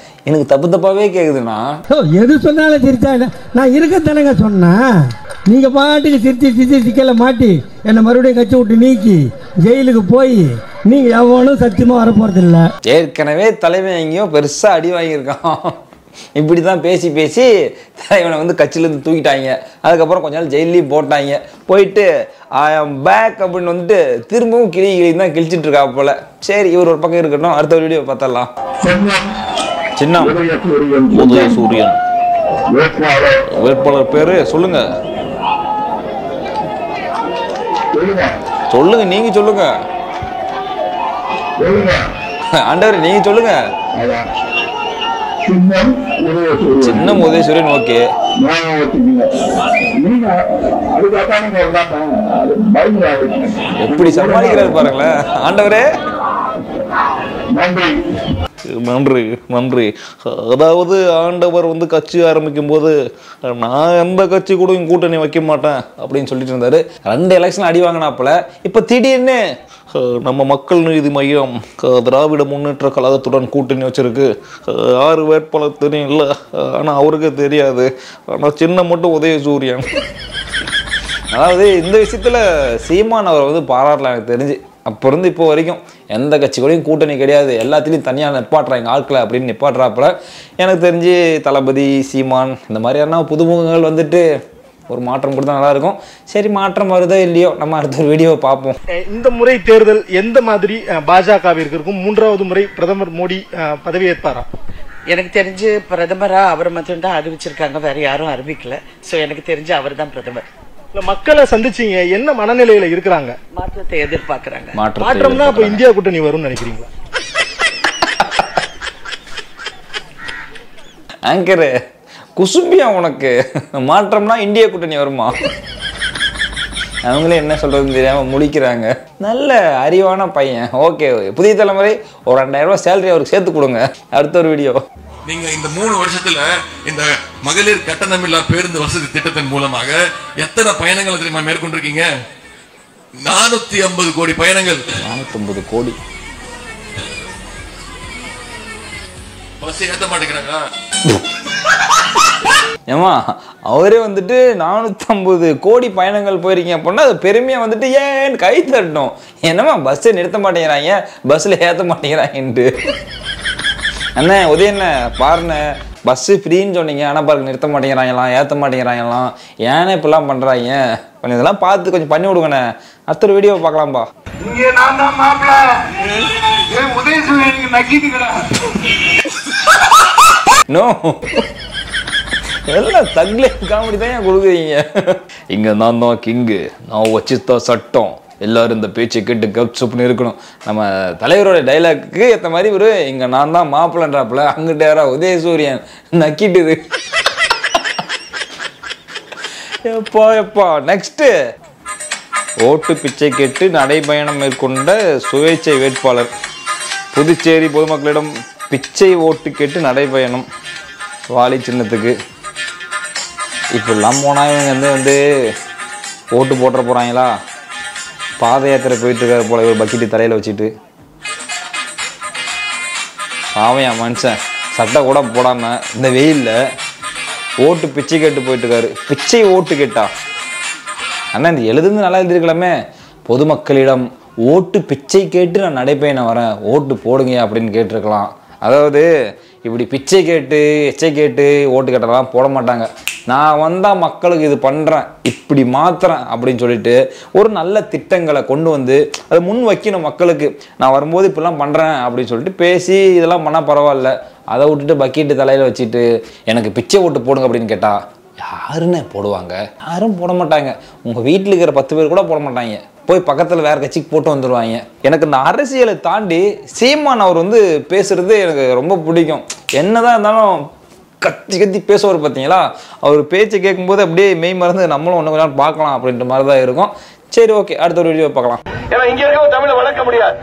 எனக்கு தப்பு தப்பாவே கேக்குதுண்ணா. எது சொன்னாலும் சிரிச்சா நான் இருக்க தானேங்க சொன்னேன். நீங்க பாட்டுக்கு சிரிச்சு சிக்கல மாட்டி என்னை மறுபடியும் கட்சி விட்டு நீக்கி ஜெயிலுக்கு போய் நீங்க எவனும் சத்தியமா வரப்போறது இல்ல. ஏற்கனவே தலைவன் எங்கேயோ பெருசா அடி வாங்கியிருக்கான். இப்படிதான் பேசி பேசி தலைவனை வந்து கட்சியிலேருந்து தூக்கிட்டாங்க. அதுக்கப்புறம் கொஞ்ச நாள் ஜெயிலையும் போட்டாங்க. போயிட்டு ஐ ஆம் பேக் அப்படின்னு வந்துட்டு திரும்பவும் கிளி தான் கிழிச்சிட்டு இருக்கா போல. சரி, இவர் ஒரு பக்கம் இருக்கட்டும். அடுத்த ஒரு வீடியோ பார்த்தரலாம். சின்னம் உதயசூரியன். வேட்பாளர் பேரு சொல்லுங்க சொல்லுங்க, நீங்க சொல்லுங்க ஆண்டவர், நீங்க சொல்லுங்க. சின்னம் உதயசூரியன். ஓகே, எப்படி சமாளிக்கிறாரு பாருங்களேன் ஆண்டவரே. நன்றி நன்றி. அதாவது ஆண்டவர் வந்து கட்சி ஆரம்பிக்கும் போது நான் எந்த கட்சி கூட கூட்டணி வைக்க மாட்டேன் அப்படின்னு சொல்லிட்டு இருந்தாரு. 2 எலெக்ஷன் அடி வாங்கினாப்புல. இப்போ திடீர்னு நம்ம மக்கள் நீதி மையம் திராவிட முன்னேற்ற கழகத்துடன் கூட்டணி வச்சிருக்கு. 6 வேட்பாளர் தெரியும் இல்லை, ஆனால் அவருக்கு தெரியாது. ஆனால் சின்ன மட்டும் உதயசூரியன். அதாவது இந்த விஷயத்துல சீமான் அவர் வந்து பாராட்டலாம். எனக்கு தெரிஞ்சு அப்போ இருந்து இப்போ வரைக்கும் எந்த கட்சி கூடயும் கூட்டணி கிடையாது, எல்லாத்துலேயும் தனியாக நிப்பாட்டுறாங்க ஆட்களை அப்படின்னு நிப்பாட்டுறாப்புல. எனக்கு தெரிஞ்சு தளபதி, சீமான் இந்த மாதிரியான புதுமுகங்கள் வந்துட்டு ஒரு மாற்றம் கொடுத்தா நல்லா இருக்கும். சரி, மாற்றம் வருதோ இல்லையோ நம்ம அடுத்த ஒரு வீடியோவை பார்ப்போம். இந்த முறை தேர்தல் எந்த மாதிரி பாஜகவிற்கு இருக்கும்? 3வது முறை பிரதமர் மோடி பதவியேற்பாரா? எனக்கு தெரிஞ்சு பிரதமரா அவர் மட்டும் தான் அறிவிச்சிருக்காங்க, வேற யாரும் அறிவிக்கல. ஸோ எனக்கு தெரிஞ்சு அவர் தான் பிரதமர். மக்களை சந்திச்சீங்க, என்ன மனநிலையில இருக்கிறாங்க? மாற்றத்தை எதிர்பார்க்கறாங்க. மாற்றம்னா அப்ப இந்தியா கூட்டணி வரும்னு நினைக்கிறீங்களா? ஆங்கரு குசும்பியா உனக்கு மாற்றம்னா இந்தியா கூட்டணி வருமா? அவங்களே என்ன சொல்றதுன்னு தெரியாம முடிக்கிறாங்க. நல்ல அறிவான பையன். ஓகே, புதிய தலைமுறை ஒரு 2000 ரூபாய் சேலரி அவருக்கு சேர்த்து கொடுங்க. அடுத்த ஒரு வீடியோ. நீங்க இந்த 3 வருஷத்துல இந்த மகளிர் கட்டணமில்லா பேருந்து வசதி திட்டத்தின் மூலமாக எத்தனை பயணங்களை தெரியுமா மேற்கொண்டிருக்கீங்க? 450 கோடி பயணங்கள். 450 கோடி பஸ் ஏத்த மாட்டேங்கிறாங்க. ஏமா அவரே வந்துட்டு 450 கோடி பயணங்கள் போயிருக்கீங்க அப்படின்னா அது பெருமையா வந்துட்டு ஏன்னு கை தட்டணும். என்னமா பஸ்ஸை நிறுத்த மாட்டேங்கிறாங்க, பஸ்ல ஏத்த மாட்டேங்கிறாங்கன்ட்டு. அண்ணே உதயண்ண பாருண்ணே, பஸ்ஸு ஃப்ரீன்னு சொன்னீங்க, ஆனால் பாருங்க நிறுத்த மாட்டேங்கிறாங்களாம், ஏற்ற மாட்டேங்கிறாங்களாம், ஏன்னா இப்படிலாம் பண்ணுறாங்க, கொஞ்சம் இதெல்லாம் பார்த்து கொஞ்சம் பண்ணி விடுங்கண்ணே. அடுத்த ஒரு வீடியோ பார்க்கலாம்பா. இங்கே நான் தான் மாப்பிள்ள உதயசூரியனுக்கு நக்கிட்டுக்கடா. நோ எல்லாம் தக்லே காமெடி தான் ஏன் கொடுக்குறீங்க. இங்கே நான் தான் கிங்கு, நான் வச்சுதான் சட்டம், எல்லாரும் இந்த பேச்சை கேட்டு கப் சப்புன்னு இருக்கணும். நம்ம தலைவரோட டைலாக்கு ஏற்ற மாதிரி ஒரு இங்கே நான் தான் மாப்பிள்ளன்றாப்புல, அங்கிட்ட யாரா உதயசூரியன் நக்கிட்டுது. எப்பா எப்பா. நெக்ஸ்ட்டு ஓட்டு பிச்சை கேட்டு நடைபயணம் மேற்கொண்ட சுயேட்சை வேட்பாளர். புதுச்சேரி பொதுமக்களிடம் பிச்சை ஓட்டு கேட்டு நடைபயணம் வாலி சின்னத்துக்கு. இப்படிலாம் போனால் இவங்க வந்து ஓட்டு போட்டுற போகிறாங்களா? பாத யாத்திரை போயிட்டு இருக்காரு போல ஒரு பக்கெட்டு தலையில் வச்சுட்டு. பாவையா மனுஷன் சட்டை கூட போடாமல் இந்த வெயிலில் ஓட்டு பிச்சை கேட்டு போயிட்டு இருக்காரு. பிச்சை ஓட்டு கேட்டா அண்ணா இந்த எழுதுந்து நல்லா எழுதிருக்கலாமே. பொதுமக்களிடம் ஓட்டு பிச்சை கேட்டு நான் நடைபயணம் வரேன், ஓட்டு போடுங்க அப்படின்னு கேட்டிருக்கலாம். அதாவது இப்படி பிச்சை கேட்டு எச்சை கேட்டு ஓட்டு கேட்டலாம் போட மாட்டாங்க. நான் வந்தால் மக்களுக்கு இது பண்ணுறேன், இப்படி மாற்றுறேன் அப்படின்னு சொல்லிட்டு ஒரு நல்ல திட்டங்களை கொண்டு வந்து அதை முன் வைக்கணும் மக்களுக்கு. நான் வரும்போது இப்படிலாம் பண்ணுறேன் அப்படின்னு சொல்லிட்டு பேசி இதெல்லாம் பண்ணால் பரவாயில்ல. அதை விட்டுட்டு பக்கெட்டு தலையில் வச்சுட்டு எனக்கு பிச்சை ஓட்டு போடுங்க அப்படின்னு கேட்டால் யாருன்னு போடுவாங்க? யாரும் போட மாட்டாங்க. உங்கள் வீட்டில் இருக்கிற 10 பேர் கூட போட மாட்டாங்க. போய் பக்கத்தில் வேறு கட்சிக்கு போட்டு வந்துடுவாங்க. எனக்கு இந்த அரசியலை தாண்டி சீமான் அவர் வந்து பேசுகிறது எனக்கு ரொம்ப பிடிக்கும். என்னதான் இருந்தாலும் கத்தி கத்தி பேசுவார் பார்த்தீங்களா, அவர் பேச்சை கேட்கும்போது அப்படியே மெய் மறந்து நம்மளும் ஒன்று கொஞ்சம் பார்க்கலாம் அப்படின்ற மாதிரி தான் இருக்கும். சரி ஓகே, அடுத்த ஒரு வீடியோ பார்க்கலாம். ஏன்னா இங்கே இருக்க தமிழை வளர்க்க முடியாது,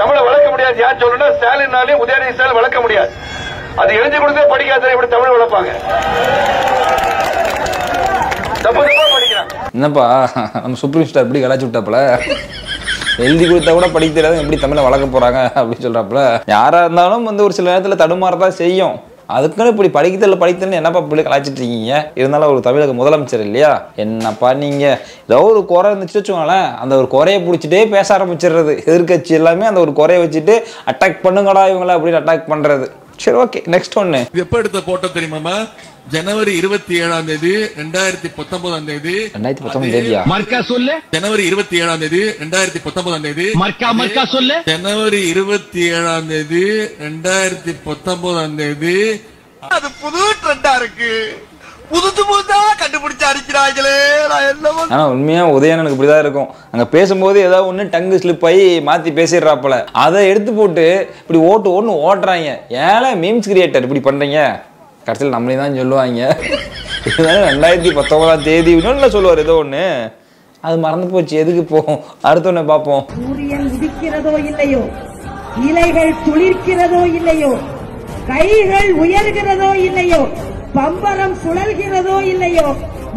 தமிழை வளர்க்க முடியாது. யார் சொல்லணும்னா ஸ்டாலினாலே உதயநிதி ஸ்டாலின் வளர்க்க முடியாது. அது எழுதி கொடுத்தே படிக்காத இப்படி தமிழ் வளர்ப்பாங்க. என்னப்பா நம்ம சுப்ரீம் ஸ்டார் எப்படி கலாச்சி விட்டாப்புல, எழுதி கொடுத்தா கூட படிக்க தெரியாத எப்படி தமிழை வளர்க்க போறாங்க அப்படின்னு சொல்றாப்புல. யாரா இருந்தாலும் வந்து ஒரு சில நேரத்தில் தடுமாறதான் செய்யும். அதுக்குன்னு இப்படி படிக்கல என்னப்பா இப்படி கலாச்சிட்டு இருக்கீங்க? இருந்தாலும் ஒரு தமிழக முதலமைச்சர் இல்லையா, என்னப்பா நீங்க ஏதோ ஒரு குறை இருந்துச்சு வச்சுக்கோங்களேன், அந்த ஒரு குறையை பிடிச்சிட்டே பேச ஆரம்பிச்சிடுறது. எதிர்கட்சி எல்லாமே அந்த ஒரு குறையை வச்சுட்டு அட்டாக் பண்ணுங்கடா இவங்கள அப்படின்னு அட்டாக் பண்றது. சரி ஓகே, நெக்ஸ்ட் ஒன்னு எப்ப எடுத்த போட்டோ தெரியுமாமா? ஜனவரி 27ஆம் தேதி 2019ஆம் தேதி. 2019 தேதியா? மார்க்கா சொல்லு. ஜனவரி 27ஆம் தேதி 2019ஆம் தேதி. மார்க்கா சொல்லு. ஜனவரி 27ஆம் தேதி 2019ஆம் தேதி. அது புது ட்ரெண்டா இருக்கு, புதுசா கண்டுபிடிச்சு அடிக்கிறாங்களே. ஆனா உண்மையா உதயணனுக்கு இப்படிதான் இருக்கும். அங்க பேசும்போது ஏதாவது ஒண்ணு டங்கு ஸ்லிப் ஆகி மாத்தி பேசிடுறாப்பல, அதை எடுத்து போட்டு இப்படி ஓட்டு ஓட்டுறாங்க. ஏழை மீம்ஸ் கிரியேட்டர் இப்படி பண்றீங்க, கடைசியில் நம்மளே தான் சொல்லுவாங்க. 2019ஆம் தேதி இன்னொன்னு சொல்லுவார் ஏதோ ஒண்ணு, அது மறந்து போச்சு. எதுக்கு போகும், அடுத்த ஒண்ணு பார்ப்போம். சூரியன் உதிக்கிறதோ இல்லையோ, இலைகள் துளிர்க்கிறதோ இல்லையோ, கைகள் உயர்கிறதோ இல்லையோ, பம்பரம் சுழல்கிறதோ இல்லையோ,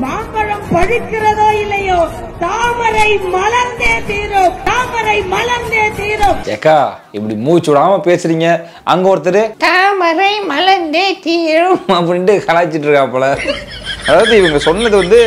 மாம்பழம் பழுக்கிறதோ இல்லையோ, தாமரை மலர்ந்தே தீரும், தாமரை மலர்ந்தே தீரும். ஏக்கா இப்படி மூச்சு விடாம பேசுறீங்க, அங்க ஒருத்தர் தாமரை மலர்ந்தே தீரும் அப்படின்ட்டு கலாய்ச்சிட்டு இருக்காப்பல. அதாவது இவங்க சொன்னது வந்து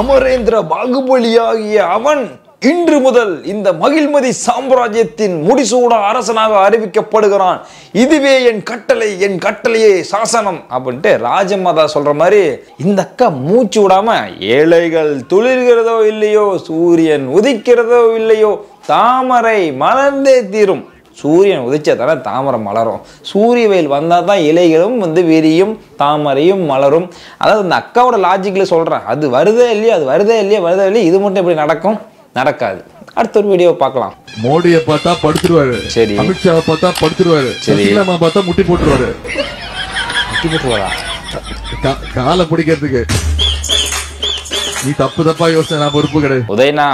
அமரேந்திர பாகுபலியாகிய அவன் இன்று முதல் இந்த மகிழ்மதி சாம்ராஜ்யத்தின் முடிசூட அரசனாக அறிவிக்கப்படுகிறான், இதுவே என் கட்டளை, என் கட்டளையே சாசனம் அப்படின்ட்டு ராஜமாதா சொல்ற மாதிரி இந்த அக்கா மூச்சு விடாம ஏழைகள் துளிர்கிறதோ இல்லையோ, சூரியன் உதிக்கிறதோ இல்லையோ, தாமரை மலர்ந்தே தீரும். சூரியன் உதிச்சா தானே தாமரை மலரும், சூரிய வெயில் வந்தால் தான் இலைகளும் வந்து விரியும், தாமரையும் மலரும். அதாவது இந்த அக்காவோட லாஜிக்கில் சொல்கிறேன், அது வருதே இல்லையோ, அது வருதே இல்லையோ, இது மட்டும் எப்படி நடக்கும்? நடக்காது. அடுத்த ஒரு வீடியோ பார்க்கலாம். மோடியை பார்த்தா படுத்துருவாரு, சரி. அமித்ஷாவை பார்த்தா படுத்துருவாரு, சசிகலாமா பார்த்தா முட்டி போட்டுருவாரு. முட்டி போட்டுருவாரா? காலை பிடிக்கிறதுக்கு. நீ தப்பா யோசனை, நான் பொறுப்பு கிடையாது. உதயனா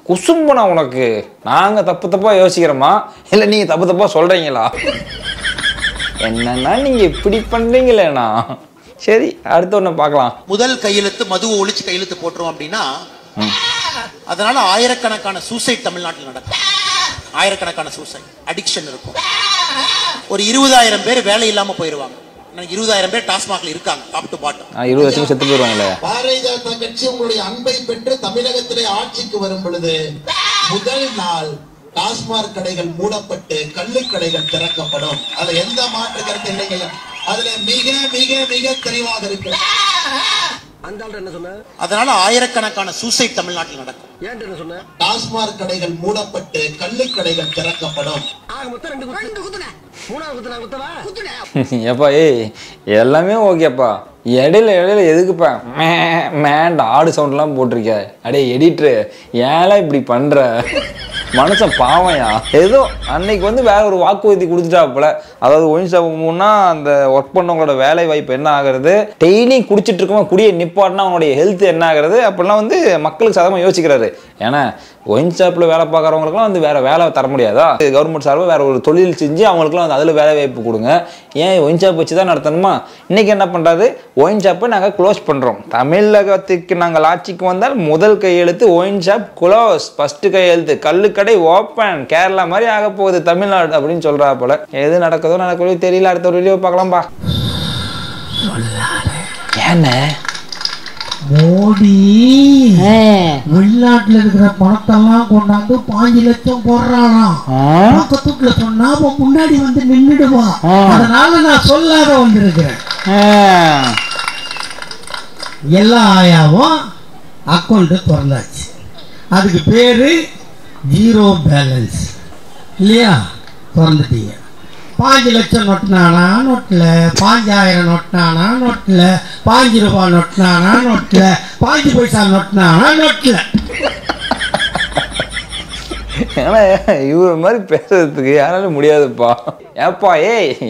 குசும்புனா உனக்கு, நாங்க தப்பா யோசிக்கிறோமா இல்ல நீங்க தப்பா சொல்றீங்களா? என்னன்னா நீங்க இப்படி பண்றீங்களேண்ணா. சரி அடுத்த ஒண்ணு பார்க்கலாம். முதல் கையெழுத்து மதுவை ஒழிச்சு கையெழுத்து போட்டுரும் அப்படின்னா அதனால ஆயிரக்கணக்கான சூசைட் தமிழ்நாட்டில் நடக்கும். ஆயிரக்கணக்கான சூசைட், அடிக்ஷன் இருக்கும். ஒரு 20,000 பேர் வேலை இல்லாம போயிருவாங்க. 20,000 பேர் டாஸ்மாக்ல இருக்காங்க, டாப் டு பாட்டம். 20 லட்சம் செத்து போயிருவாங்கல்ல. பாரதிய ஜனதா கட்சி உங்களுடைய அன்பை பெற்று தமிழகத்திலே ஆட்சிக்கு வரும் பொழுது முதல் நாள் டாஸ்மாக் கடைகள் மூடப்பட்டு கள்ளுக்கடைகள் திறக்கப்படும். அதுல எந்த மாற்று கருத்து இல்லைங்க. அதுல மிக மிக மிக தெளிவாக இருக்கு. அதனால ஆயிரக்கணக்கான சூசைட் தமிழ்நாட்டில் நடக்கும். டாஸ்மாக் கடைகள் மூடப்பட்டு கள்ளுக்கடைகள் திறக்கப்படும். ஏப்பா எல்லாமே ஓகேப்பா, இடையில எதுக்குப்பா மேண்ட் ஆடு சவுண்ட்லாம் போட்டிருக்க? அடே எடிட்ரு, ஏன் இப்படி பண்ற? மனுஷன் பாவையா? ஏதோ அன்னைக்கு வந்து வேற ஒரு வாக்குறுதி கொடுத்துட்டாப்புல. அதாவது ஒயின் ஷாப் முன்னா அந்த ஒர்க் பண்ணவங்களோட வேலை வாய்ப்பு என்ன ஆகுறது, டெய்லி குடிச்சிட்டு இருக்கவங்க குடியை நிப்பாட்டினா அவனுடைய ஹெல்த் என்ன ஆகுறது அப்படிலாம் வந்து மக்களுக்கு சாதமாக யோசிக்கிறாரு. ஏன்னா ஒயின் ஷாப்பில் வேலை பார்க்குறவங்களுக்குலாம் வந்து வேறு வேலை தர முடியாதா? கவர்மெண்ட் சார்பாக வேறு ஒரு தொழில் செஞ்சு அவங்களுக்குலாம் வந்து அதில் வேலை வாய்ப்பு கொடுங்க. ஏன் ஒயின் ஷாப் வச்சு தான் நடத்தணுமா? இன்றைக்கி என்ன பண்ணுறாரு, ஒயின் ஷாப்பை நாங்கள் க்ளோஸ் பண்ணுறோம். தமிழகத்துக்கு நாங்கள் ஆட்சிக்கு வந்தால் முதல் கையெழுத்து ஒயின் ஷாப் க்ளோஸ், ஃபஸ்ட்டு கையெழுத்து கள்ளுக்கடை ஓப்பன், கேரளா மாதிரி ஆக போகுது தமிழ்நாடு அப்படின்னு சொல்கிறா போல. எது நடக்குதோ நடக்கவே தெரியல. அடுத்த ஒரு வீடியோ பார்க்கலாம்பா. ஏன்னு மோடி வெளிநாட்டுல இருக்கிற பணத்தெல்லாம் கொண்டாந்து 5 லட்சம் போடுறானாம். பக்கத்துல சொன்னா முன்னாடி வந்து நின்றுடுவான். அதனால நான் சொல்லாத வந்திருக்கிறேன். எல்லா ஆயாவும் அக்கௌண்ட் திறந்தாச்சு. அதுக்கு பேரு ஜீரோ பேலன்ஸ் இல்லையா? திறந்துட்டீங்க. 5 லட்சம் நொட்டினானா நோட்டில், 5000 நொட்டினானா நோட்டில், 5 ரூபாய் நொட்டினானா நோட்டில், 5 பைசா நொட்டினானா நோட்டில். ஏன்னா இவர மாதிரி பேசுறதுக்கு யாராலும் முடியாதுப்பா. ஏப்பா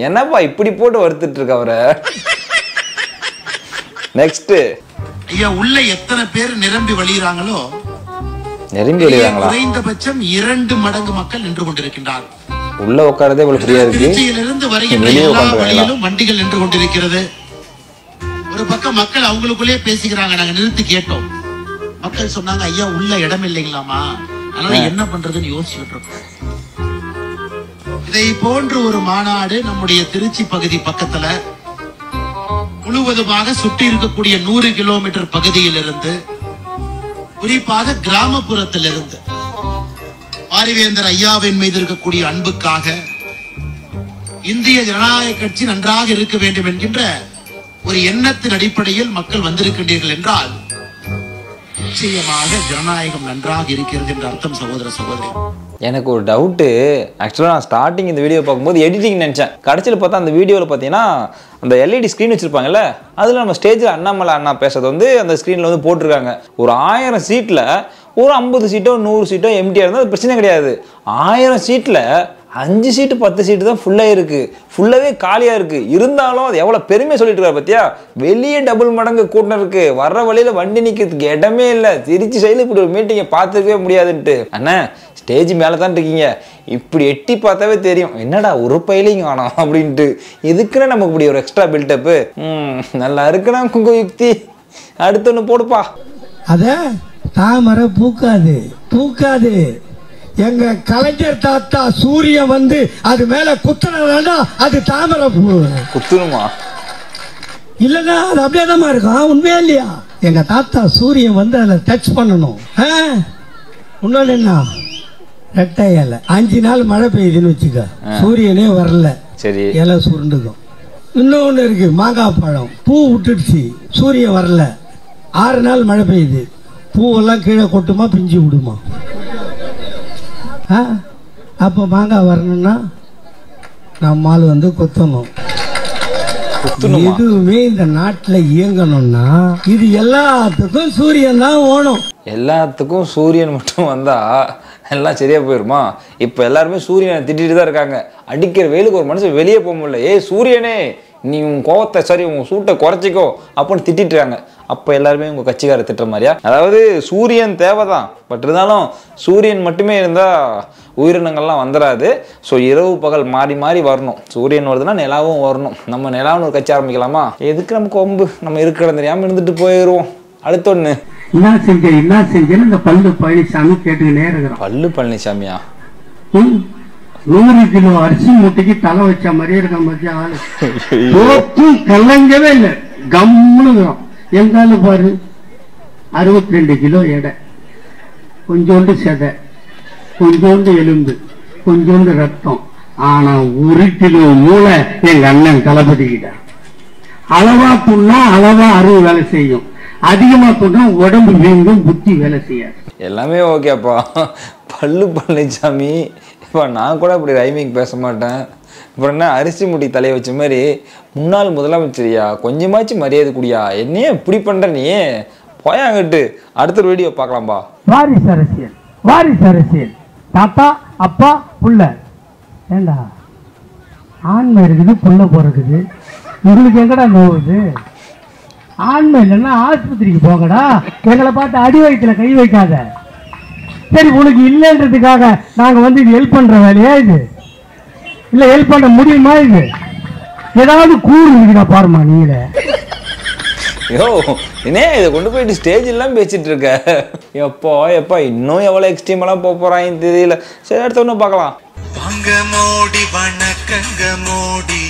என்னப்பா இப்படி போட்டு வறுத்துட்டு இருக்க அவரை? நெக்ஸ்ட் ஐயா, உள்ள எத்தனை பேர் நிரம்பி வழிகிறாங்களோ நிரம்பி வழிகிறாங்களா? குறைந்தபட்சம் 2 மடங்கு மக்கள் நின்று கொண்டிருக்கின்றார். உள்ள உட்காரதே இவ்வளவு ஃப்ரீயா இருக்கு. திருச்சியிலிருந்து வருகின்ற எல்லா வழியிலும் வண்டிகள் நின்று கொண்டிருக்கிறது. ஒரு பக்கம் மக்கள் அவங்களுக்குள்ளே பேசிக்கிறாங்க. நாங்க நிறுத்தி கேட்டோம். மக்கள் சொன்னாங்க, ஐயா உள்ள இடம் இல்லைங்களாமா, அதனால என்ன பண்றதுன்னு யோசிச்சுட்டு இருக்கோம். இதை போன்று ஒரு மாநாடு நம்முடைய திருச்சி பகுதி பக்கத்துல முழுவதுமாக சுற்றி இருக்கக்கூடிய 100 கிலோமீட்டர் பகுதியிலிருந்து, குறிப்பாக கிராமப்புறத்திலிருந்து பாரிவேந்தர் ஐயாவின் மீது இருக்கக்கூடிய அன்புக்காக இந்திய ஜனநாயக கட்சி நன்றாக இருக்க வேண்டும் என்கின்ற ஒரு எண்ணத்தின் அடிப்படையில் மக்கள் வந்திருக்கின்றீர்கள் என்றால் நிச்சயமாக ஜனநாயகம் நன்றாக இருக்கிறது என்ற அர்த்தம். சகோதர சகோதரி, எனக்கு ஒரு டவுட்டு. ஆக்சுவலாக நான் ஸ்டார்டிங் இந்த வீடியோ பார்க்கும்போது எடிட்டிங் நினச்சேன். கடைசியில் பார்த்தா அந்த வீடியோவில் பார்த்தீங்கன்னா அந்த எல்இடி ஸ்க்ரீன் வச்சுருப்பாங்கல்ல, அதில் நம்ம ஸ்டேஜில் அண்ணாமலை அண்ணா பேசுறது வந்து அந்த ஸ்க்ரீனில் வந்து போட்டிருக்காங்க. ஒரு 1000 சீட்டில் ஒரு 50 சீட்டோ 100 சீட்டோ எம்டியாக இருந்தால் அது பிரச்சனை கிடையாது. 1000 சீட்டில் 5 சீட்டு 10 சீட்டு தான் ஃபுல்லாக இருக்குது, ஃபுல்லாகவே காலியாக இருக்குது. இருந்தாலும் அது எவ்வளோ பெருமையாக சொல்லிட்டு இருக்காரு பார்த்தியா? வெளியே டபுள் மடங்கு கூட்டம் இருக்குது, வர்ற வழியில் வண்டி நிற்கிறதுக்கு இடமே இல்லை. திருச்சி சைடில் இப்படி ஒரு மீட்டிங்கை பார்த்துக்கவே முடியாதுன்ட்டு. அண்ணா ஸ்டேஜ் மேலே தான் இருக்கீங்க, இப்படி எட்டி பார்த்தாவே தெரியும் என்னடா ஒரு பயிலையும் காணோம் அப்படின்ட்டு. எதுக்குன்னா நமக்கு இப்படி ஒரு எக்ஸ்ட்ரா பில்டப்பு. நல்லா இருக்குண்ணா குங்க யுக்தி. அடுத்து ஒன்று போடுப்பா. அத தாமரை பூக்காது பூக்காது. எங்க கலைஞர் தாத்தா சூரியன் வந்து அது மேல குத்துனா அது தாமரை பூ. குத்துணுமா? இல்லன்னா அது அப்படியே தான் இருக்கும். உண்மையா இல்லையா? எங்க தாத்தா சூரியன் வந்து அதை டச் பண்ணணும். இன்னொன்னு என்ன, ரெட்டை இலை 5 நாள் மழை பெய்யுதுன்னு வச்சுக்க, சூரியனே வரல, சரி இலை சுருண்டுக்கும். இன்னொன்னு இருக்கு, மாங்காய் பழம் பூ விட்டுடுச்சு, சூரியன் வரல, 6 நாள் மழை பெய்யுது, பூவெல்லாம் கீழே கொட்டுமா பிஞ்சு விடுமா? அப்போ மாங்காய் வரணும்னா நம்மால் வந்து கொத்தணும். எதுவுமே இந்த நாட்டில் இயங்கணும்னா இது எல்லாத்துக்கும் சூரியன் தான் ஓணும். எல்லாத்துக்கும் சூரியன் மட்டும் வந்தா எல்லாம் சரியா போயிருமா? இப்போ எல்லாருமே சூரியனை திட்டிட்டு தான் இருக்காங்க. அடிக்கிற வெயிலுக்கு ஒரு மனுஷன் வெளியே போக முடியல. ஏய் சூரியனே, நீ உன் கோவத்தை சரி உன் சூட்டை குறைச்சிக்கோ அப்படின்னு திட்டிட்டு இருக்காங்க. அப்போ எல்லாருமே உங்கள் கட்சிக்காரர் திட்டுற மாதிரியா? அதாவது சூரியன் தேவைதான், பட் இருந்தாலும் சூரியன் மட்டுமே இருந்தால் உயிரினங்கள்லாம் வந்துடாது. ஸோ இரவு பகல் மாறி மாறி வரணும். சூரியன் வருதுன்னா நிலாவும் வரணும். நம்ம நிலாவுன்னு ஒரு கட்சி ஆரம்பிக்கலாமா? எதுக்கு நமக்கு கொம்பு? நம்ம இருக்கிற தெரியாமல் இருந்துட்டு போயிடுவோம். அடுத்தொன்று என்ன செஞ்சேன்னு இந்த பல்லு பழனிசாமி கேட்டுக்கிட்டே இருக்கிறான். பல்லு பழனிசாமியா? 100 கிலோ அரிசி மூட்டைக்கு தலை வச்ச மாதிரியே இருக்க மத்திய ஆளு தோத்தும் கலங்கவே இல்லை, கம்முன்னு. எங்கால பாரு 62 கிலோ எடை, கொஞ்சோண்டு செதை, கொஞ்சோண்டு எலும்பு, கொஞ்சோண்டு ரத்தம். ஆனா 1 கிலோ மூளை எங்க அண்ணன் தளபதி கிட்ட. அளவா துண்ணா அளவா அறுவை வேலை செய்யும், அதிகமா துண்ணா உடம்பு வீங்கும், புத்தி வேலை செய்யாது. எல்லாமே ஓகேப்பா. பல்லு பழனிசாமி. இப்போ நான் கூட இப்படி ரைமிங் பேச மாட்டேன். அப்புறம் என்ன அரிசி முட்டி தலையை வச்ச மாதிரி முன்னாள் முதலமைச்சரியா, கொஞ்சமாச்சும் மரியாதை கூடியா. என்னையே இப்படி பண்ற நீ? போயாங்கட்டு. அடுத்த வீடியோ பார்க்கலாம்பா. வாரிசு அரசியல், வாரிசு அரசியல். தாத்தா அப்பா புள்ள. ஏண்டா ஆண்மை இருக்குது, புள்ள பிறகுது, உங்களுக்கு எங்கடா நோவுது? ஆண்மை இல்லைன்னா ஆஸ்பத்திரிக்கு போங்கடா. எங்களை பார்த்து அடி வயிற்றுல கை வைக்காத. சரி, உனக்கு இல்லைன்றதுக்காக நாங்க வந்து இது ஹெல்ப் பண்ற வேலையா இது? இல்ல ஹெல்ப் பண்ண முடியுமா இது? ஏதாவது கூறு இருக்குதா பாருமா நீங்களே. யோ என்ன இதை கொண்டு போயிட்டு ஸ்டேஜ் எல்லாம் பேசிட்டு இருக்க? எப்பா இன்னும் எவ்வளவு எக்ஸ்ட்ரீமெல்லாம் போறாங்கன்னு தெரியல. சரி, அடுத்த ஒண்ணு பார்க்கலாம். வாங்க மோடி வணக்கங்க மோடி,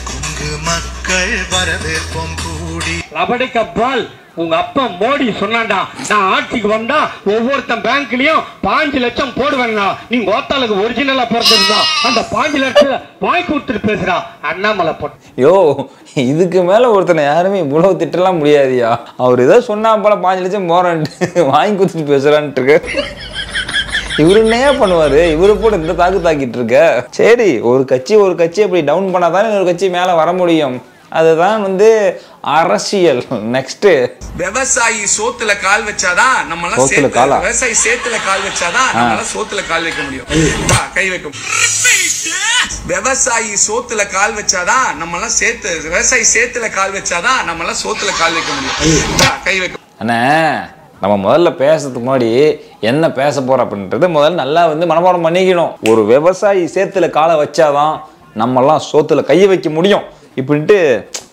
கொங்கு மக்கள் வரவேற்போம் கூடி. லபடிக்க பால் உங்க அப்பா மோடி சொன்னாண்டா, நான் ஆட்சிக்கு வந்தா ஒவ்வொருத்தன் பேங்க்லயும் 5 லட்சம் போடுவேன்னா. நீங்க ஓத்தாளுக்கு ஒரிஜினலா பிறந்ததுதா அந்த 5 லட்சம் வாங்கி கொடுத்துட்டு பேசுறா அண்ணாமலை போட்டு. யோ இதுக்கு மேல ஒருத்தனை யாருமே இவ்வளவு திட்டலாம் முடியாதியா. அவர் ஏதோ சொன்னா போல 5 லட்சம் போறான்ட்டு வாங்கி கொடுத்துட்டு பேசுறான்ட்டு இருக்கு. இவரு என்னையா பண்ணுவாரு? இவரு போட்டு இந்த தாக்கிட்டு இருக்க. சரி, ஒரு கட்சி அப்படி டவுன் பண்ணாதானே ஒரு கட்சி மேல வர முடியும். அதுதான் வந்து அரசியல். நெக்ஸ்ட், விவசாயி சோத்துல கால் வச்சாதான் நம்மளால விவசாயி சேத்துல கால் வச்சாதான் நம்மளால சோத்துல கால் வைக்க முடியும். கை வைக்கும். விவசாயி சோத்துல கால் வச்சாதான் நம்மளால விவசாயி சேத்துல கால் வச்சாதான் நம்மளால சோத்துல கால் வைக்க முடியும். கை வைக்கும். அண்ணே, நம்ம முதல்ல பேசுறதுக்கு முன்னாடி என்ன பேச போறோம் அப்படின்றது முதல்ல நல்லா வந்து மனப்பாடம் பண்ணிக்கணும். ஒரு விவசாயி சேத்துல காலை வச்சாதான் நம்மெல்லாம் சோத்துல கையை வைக்க முடியும் இப்படின்ட்டு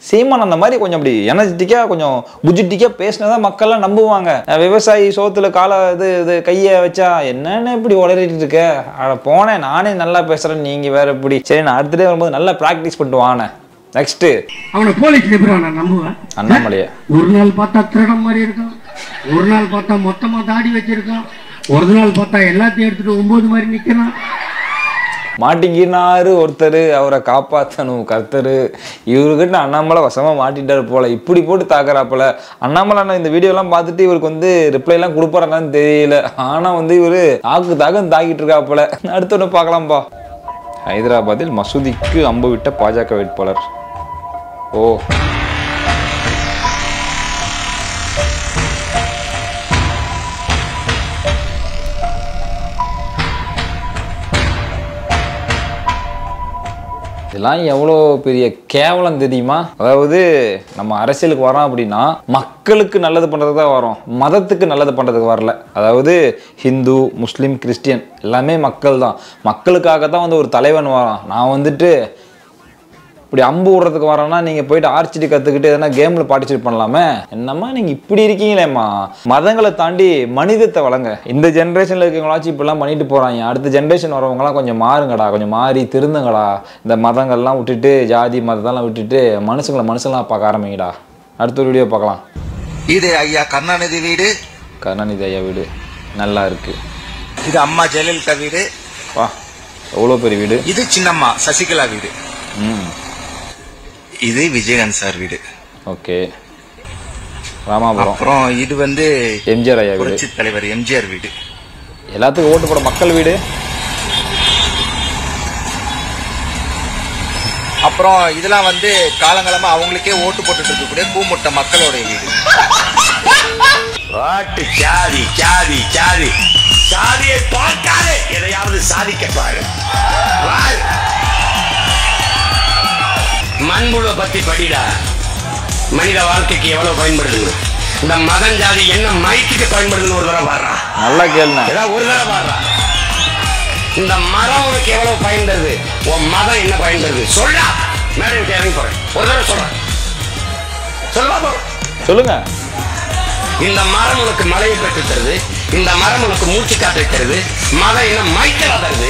சீமான் அந்த மாதிரி கொஞ்சம் அப்படி எனர்ஜெட்டிக்கா கொஞ்சம் புஜிட்டிக்கா பேசினதான் மக்கள்லாம் நம்புவாங்க. விவசாயி சோத்துல காலை இது கையை வச்சா என்னன்னு இப்படி உளறிட்டு இருக்க? போனேன் நானே நல்லா பேசுறேன், நீங்க வேற இப்படி. சரி, நான் அடுத்த டே வரும்போது நல்லா பிராக்டிஸ் பண்ணிட்டு வானேன். நெக்ஸ்ட், அவனை போலீஸ் நான் நம்புவேன். அண்ணாமலையா ஒரு நாள் பார்த்தா திருடம் மாதிரி இருக்கான், ஒரு நாள் பார்த்தா மொத்தமா தாடி வச்சிருக்கான், ஒரு நாள் பார்த்தா எல்லாத்தையும் எடுத்துட்டு 9 மாதிரி நிக்கிறான். மாட்டிங்கினாரு ஒருத்தர், அவரை காப்பாற்றணும் கர்த்தர். இவருக்கிட்ட அண்ணாமலை வசமா மாட்டிட்டாரு போல, இப்படி போட்டு தாக்குறாப்புல. அண்ணாமலை அண்ணா இந்த வீடியோலாம் பார்த்துட்டு இவருக்கு வந்து ரிப்ளைலாம் கொடுப்பாரான்னு தெரியல. ஆனா வந்து இவரு தாக்கிட்டு இருக்காப்புல. அடுத்த ஒன்று பார்க்கலாம்பா. ஹைதராபாத்தில் மசூதிக்கு அம்பு விட்ட பாஜக வேட்பாளர். ஓ, இதெல்லாம் எவ்வளோ பெரிய கேவலம் தெரியுமா? அதாவது நம்ம அரசியலுக்கு வரோம் அப்படின்னா மக்களுக்கு நல்லது பண்ணுறதுக்கு தான் வரோம், மதத்துக்கு நல்லது பண்ணுறதுக்கு வரல. அதாவது ஹிந்து, முஸ்லீம், கிறிஸ்டியன் எல்லாமே மக்கள் தான். மக்களுக்காக தான் வந்து ஒரு தலைவன் வரான். நான் வந்துட்டு இப்படி அம்பு விடுறதுக்கு வரேன்னா நீங்கள் போயிட்டு ஆர்ச்சிடி கற்றுக்கிட்டு எதனா கேமில் பார்ட்டிசிபேட் பண்ணலாமே. என்னம்மா நீங்கள் இப்படி இருக்கீங்களேம்மா? மதங்களை தாண்டி மனிதத்தை வளங்க. இந்த ஜென்ரேஷனில் இருக்கவங்களாச்சும் இப்படிலாம் பண்ணிட்டு போகிறாங்க. அடுத்த ஜென்ரேஷன் வரவங்களாம் கொஞ்சம் மாறுங்கடா, கொஞ்சம் மாறி திருந்துங்கடா. இந்த மதங்கள்லாம் விட்டுட்டு, ஜாதி மதத்தெல்லாம் விட்டுட்டு மனுஷங்களாக பார்க்க ஆரம்பிங்கடா. அடுத்த ஒரு வீடியோ பார்க்கலாம். இது ஐயா கருணாநிதி வீடு. கருணாநிதி ஐயா வீடு நல்லா இருக்கு. இது அம்மா ஜெயலலிதா வீடு. வா, எவ்வளோ பெரிய வீடு. இது சின்னம்மா சசிகலா வீடு. இது விஜயகாந்த் சார் வீடு. ஓகே, ராமாபுரம். அப்புறம் இது வந்து எம்ஜிஆர் ஐயா வீடு, தலைவர் எம்ஜிஆர் வீடு. எல்லாத்துக்கும் ஓட்டு போட மக்கள் வீடு. அப்புறம் இதெல்லாம் வந்து காலங்காலமா அவங்களுக்கே ஓட்டு போட்டுட்டு இருக்கக்கூடிய கூமுட்ட மக்களோட வீடு. ஜாதி ஜாதி ஜாதி ஜாதியை பார்க்காதே, எதையாவது சாதிக்க பாரு. மண்புழு பத்தி படிடா. மனித வாழ்க்கைக்கு எவ்வளவு பயன்படுது, இந்த மதம் ஜாதி என்ன மைக்கு பயன்படுதுன்னு ஒரு தடவை பாடுறா. நல்லா கேளுங்க, ஒரு தடவை பாடுறா. இந்த மரம் உனக்கு எவ்வளவு பயன்படுது, உன் மதம் என்ன பயன்படுது சொல்றா. மேடம் இறங்கி போறேன், ஒரு தடவை சொல்றேன். சொல்லுங்க. இந்த மரம் உனக்கு மழையை பெற்று தருது, இந்த மரம் உனக்கு மூச்சு காற்றை தருது, மரம் என்ன மைக்கலா தருது.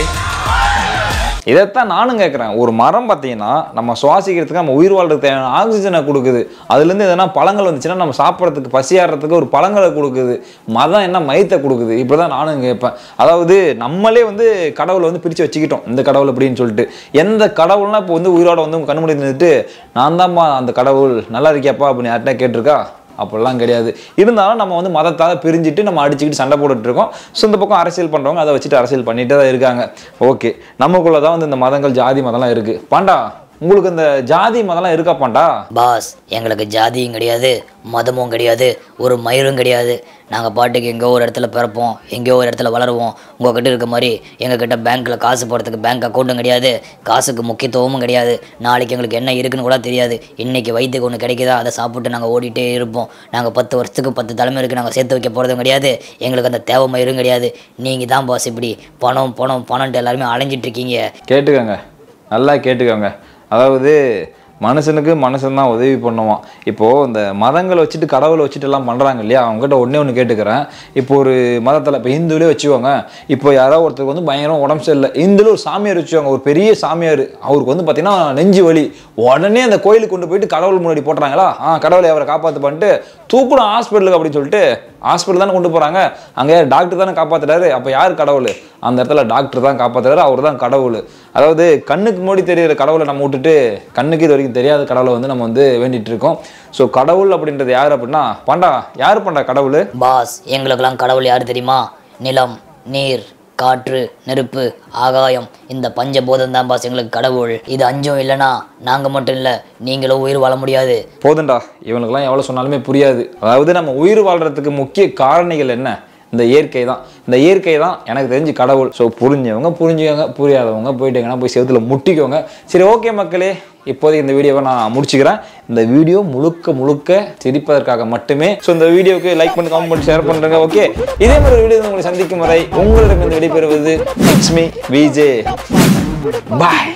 இதைத்தான் நானும் கேட்குறேன். ஒரு மரம் பார்த்தீங்கன்னா நம்ம சுவாசிக்கிறதுக்கு, நம்ம உயிர் வாழ்றதுக்கு தேவையான ஆக்சிஜனை கொடுக்குது. அதுலேருந்து எதனா பழங்கள் வந்துச்சுன்னா நம்ம சாப்பிட்றதுக்கு, பசியாடுறதுக்கு ஒரு பழங்களை கொடுக்குது. மதம் என்ன மயத்தை கொடுக்குது. இப்படி தான் நானும் கேட்பேன். அதாவது நம்மளே வந்து கடவுளை வந்து பிரித்து வச்சுக்கிட்டோம், இந்த கடவுள் அப்படின்னு சொல்லிட்டு. எந்த கடவுள்னா இப்போ வந்து உயிரோட வந்து உங்கள் கண்ணு முன்னாடி நின்றுட்டு நான் தான்ப்பா அந்த கடவுள், நல்லா இருக்கியாப்பா அப்படின்னு யார்கிட்ட கேட்டிருக்கா? அப்படிலாம் கிடையாது. இருந்தாலும் நம்ம வந்து மதத்தால் பிரிஞ்சுட்டு நம்ம அடிச்சுக்கிட்டு சண்டை போட்டுட்டு இருக்கோம். ஸோ இந்த பக்கம் அரசியல் பண்ணுறவங்க அதை வச்சுட்டு அரசியல் பண்ணிட்டு தான் இருக்காங்க. ஓகே, நமக்குள்ள தான் வந்து இந்த மதங்கள், ஜாதி மதம்லாம் இருக்குது. பாண்டா, உங்களுக்கு இந்த ஜாதி மதம்லாம் இருக்கா பாண்டா? பாஸ், எங்களுக்கு ஜாதியும் கிடையாது, மதமும் கிடையாது, ஒரு மயிரும் கிடையாது. நாங்கள் பாட்டுக்கு எங்கேயோ ஒரு இடத்துல பிறப்போம், எங்கேயோ ஒரு இடத்துல வளருவோம். உங்ககிட்ட இருக்க மாதிரி எங்ககிட்ட பேங்க்கில் காசு போடுறதுக்கு பேங்க் அக்கௌண்ட்டும் கிடையாது, காசுக்கு முக்கியத்துவமும் கிடையாது. நாளைக்கு எங்களுக்கு என்ன இருக்குன்னு கூட தெரியாது. இன்றைக்கி வயிற்றுக்கு ஒன்று கிடைக்குதா அதை சாப்பிட்டு நாங்கள் ஓடிட்டே இருப்போம். நாங்கள் 10 வருஷத்துக்கு 10 தலைமுறைக்கு நாங்கள் சேர்த்து வைக்க போகிறதும் கிடையாது. எங்களுக்கு அந்த தேவை மயிரும் கிடையாது. நீங்கள் தான் பாஸ் இப்படி பணம் பணம் பணம்ட்டு எல்லாருமே அலைஞ்சிட்ருக்கீங்க. கேட்டுக்கோங்க, நல்லா கேட்டுக்கோங்க. அதாவது மனுஷனுக்கு மனுஷன் தான் உதவி பண்ணுவான். இப்போது இந்த மதங்களை வச்சுட்டு கடவுளை வச்சுட்டு எல்லாம் பண்ணுறாங்க இல்லையா, அவங்ககிட்ட ஒன்று கேட்டுக்கிறேன். இப்போ ஒரு மதத்தில் இப்போ இந்துவிலே வச்சுக்கோங்க. இப்போ யாரோ ஒருத்தருக்கு வந்து பயங்கரம் உடம்பு சரியில்லை, இந்துல ஒரு சாமியார் வச்சுக்கோங்க, ஒரு பெரிய சாமியார். அவருக்கு வந்து பார்த்தீங்கன்னா நெஞ்சு வலி. உடனே அந்த கோயிலுக்கு கொண்டு போயிட்டு கடவுள் முன்னாடி போட்டுறாங்களா, கடவுளை அவரை காப்பாற்று பண்ணிட்டு தூக்கணும் ஹாஸ்பிட்டலுக்கு அப்படின்னு சொல்லிட்டு ஹாஸ்பிட்டல் தானே கொண்டு போகிறாங்க. அங்கே டாக்டர் தானே காப்பாற்றுறாரு. அப்போ யார் கடவுள்? அந்த இடத்துல டாக்டர் தான் காப்பாற்றுறாரு, அவர் தான் கடவுள். அதாவது கண்ணுக்கு மூடி தெரிகிற கடவுளை நம்ம விட்டுட்டு கண்ணுக்கு இது வரைக்கும் தெரியாத கடவுளை வந்து நம்ம வந்து வேண்டிட்டு இருக்கோம். ஸோ கடவுள் அப்படின்றது யார் அப்படின்னா, பாண்டா யார் பாண்டா கடவுள்? பாஸ், எங்களுக்கெல்லாம் கடவுள் யார் தெரியுமா? நிலம், நீர், காற்று, நெருப்பு, ஆகாயம், இந்த பஞ்சபூதம் தான் பாஸ் எங்களுக்கு கடவுள். இது 5 இல்லைனா நாங்கள் மட்டும் இல்லை, நீங்களும் உயிர் வாழ முடியாது. போதுண்டா, இவனுக்கெல்லாம் எவ்வளோ சொன்னாலுமே புரியாது. அதாவது நம்ம உயிர் வாழ்கிறதுக்கு முக்கிய காரணிகள் என்ன? இந்த இயற்கை தான். இந்த இயற்கை தான் எனக்கு தெரிஞ்சு கடவுள். ஸோ புரிஞ்சவங்க புரிஞ்சுக்கோங்க, புரியாதவங்க போயிட்டீங்கன்னா போய் செவத்துல முட்டிக்கோங்க. சரி, ஓகே மக்களே, இப்போதைக்கு இந்த வீடியோவை நான் முடிச்சுக்கிறேன். இந்த வீடியோ முழுக்க சிரிப்பதற்காக மட்டுமே. ஸோ இந்த வீடியோக்கு லைக் பண்ணி, கமெண்ட் பண்ணி, ஷேர் பண்ணுறேங்க. ஓகே, இதே மாதிரி ஒரு வீடியோ உங்களை சந்திக்கும் வரை உங்களிடம் இந்த விடைபெறுவது இட்ஸ் மீ விஜே. பாய்.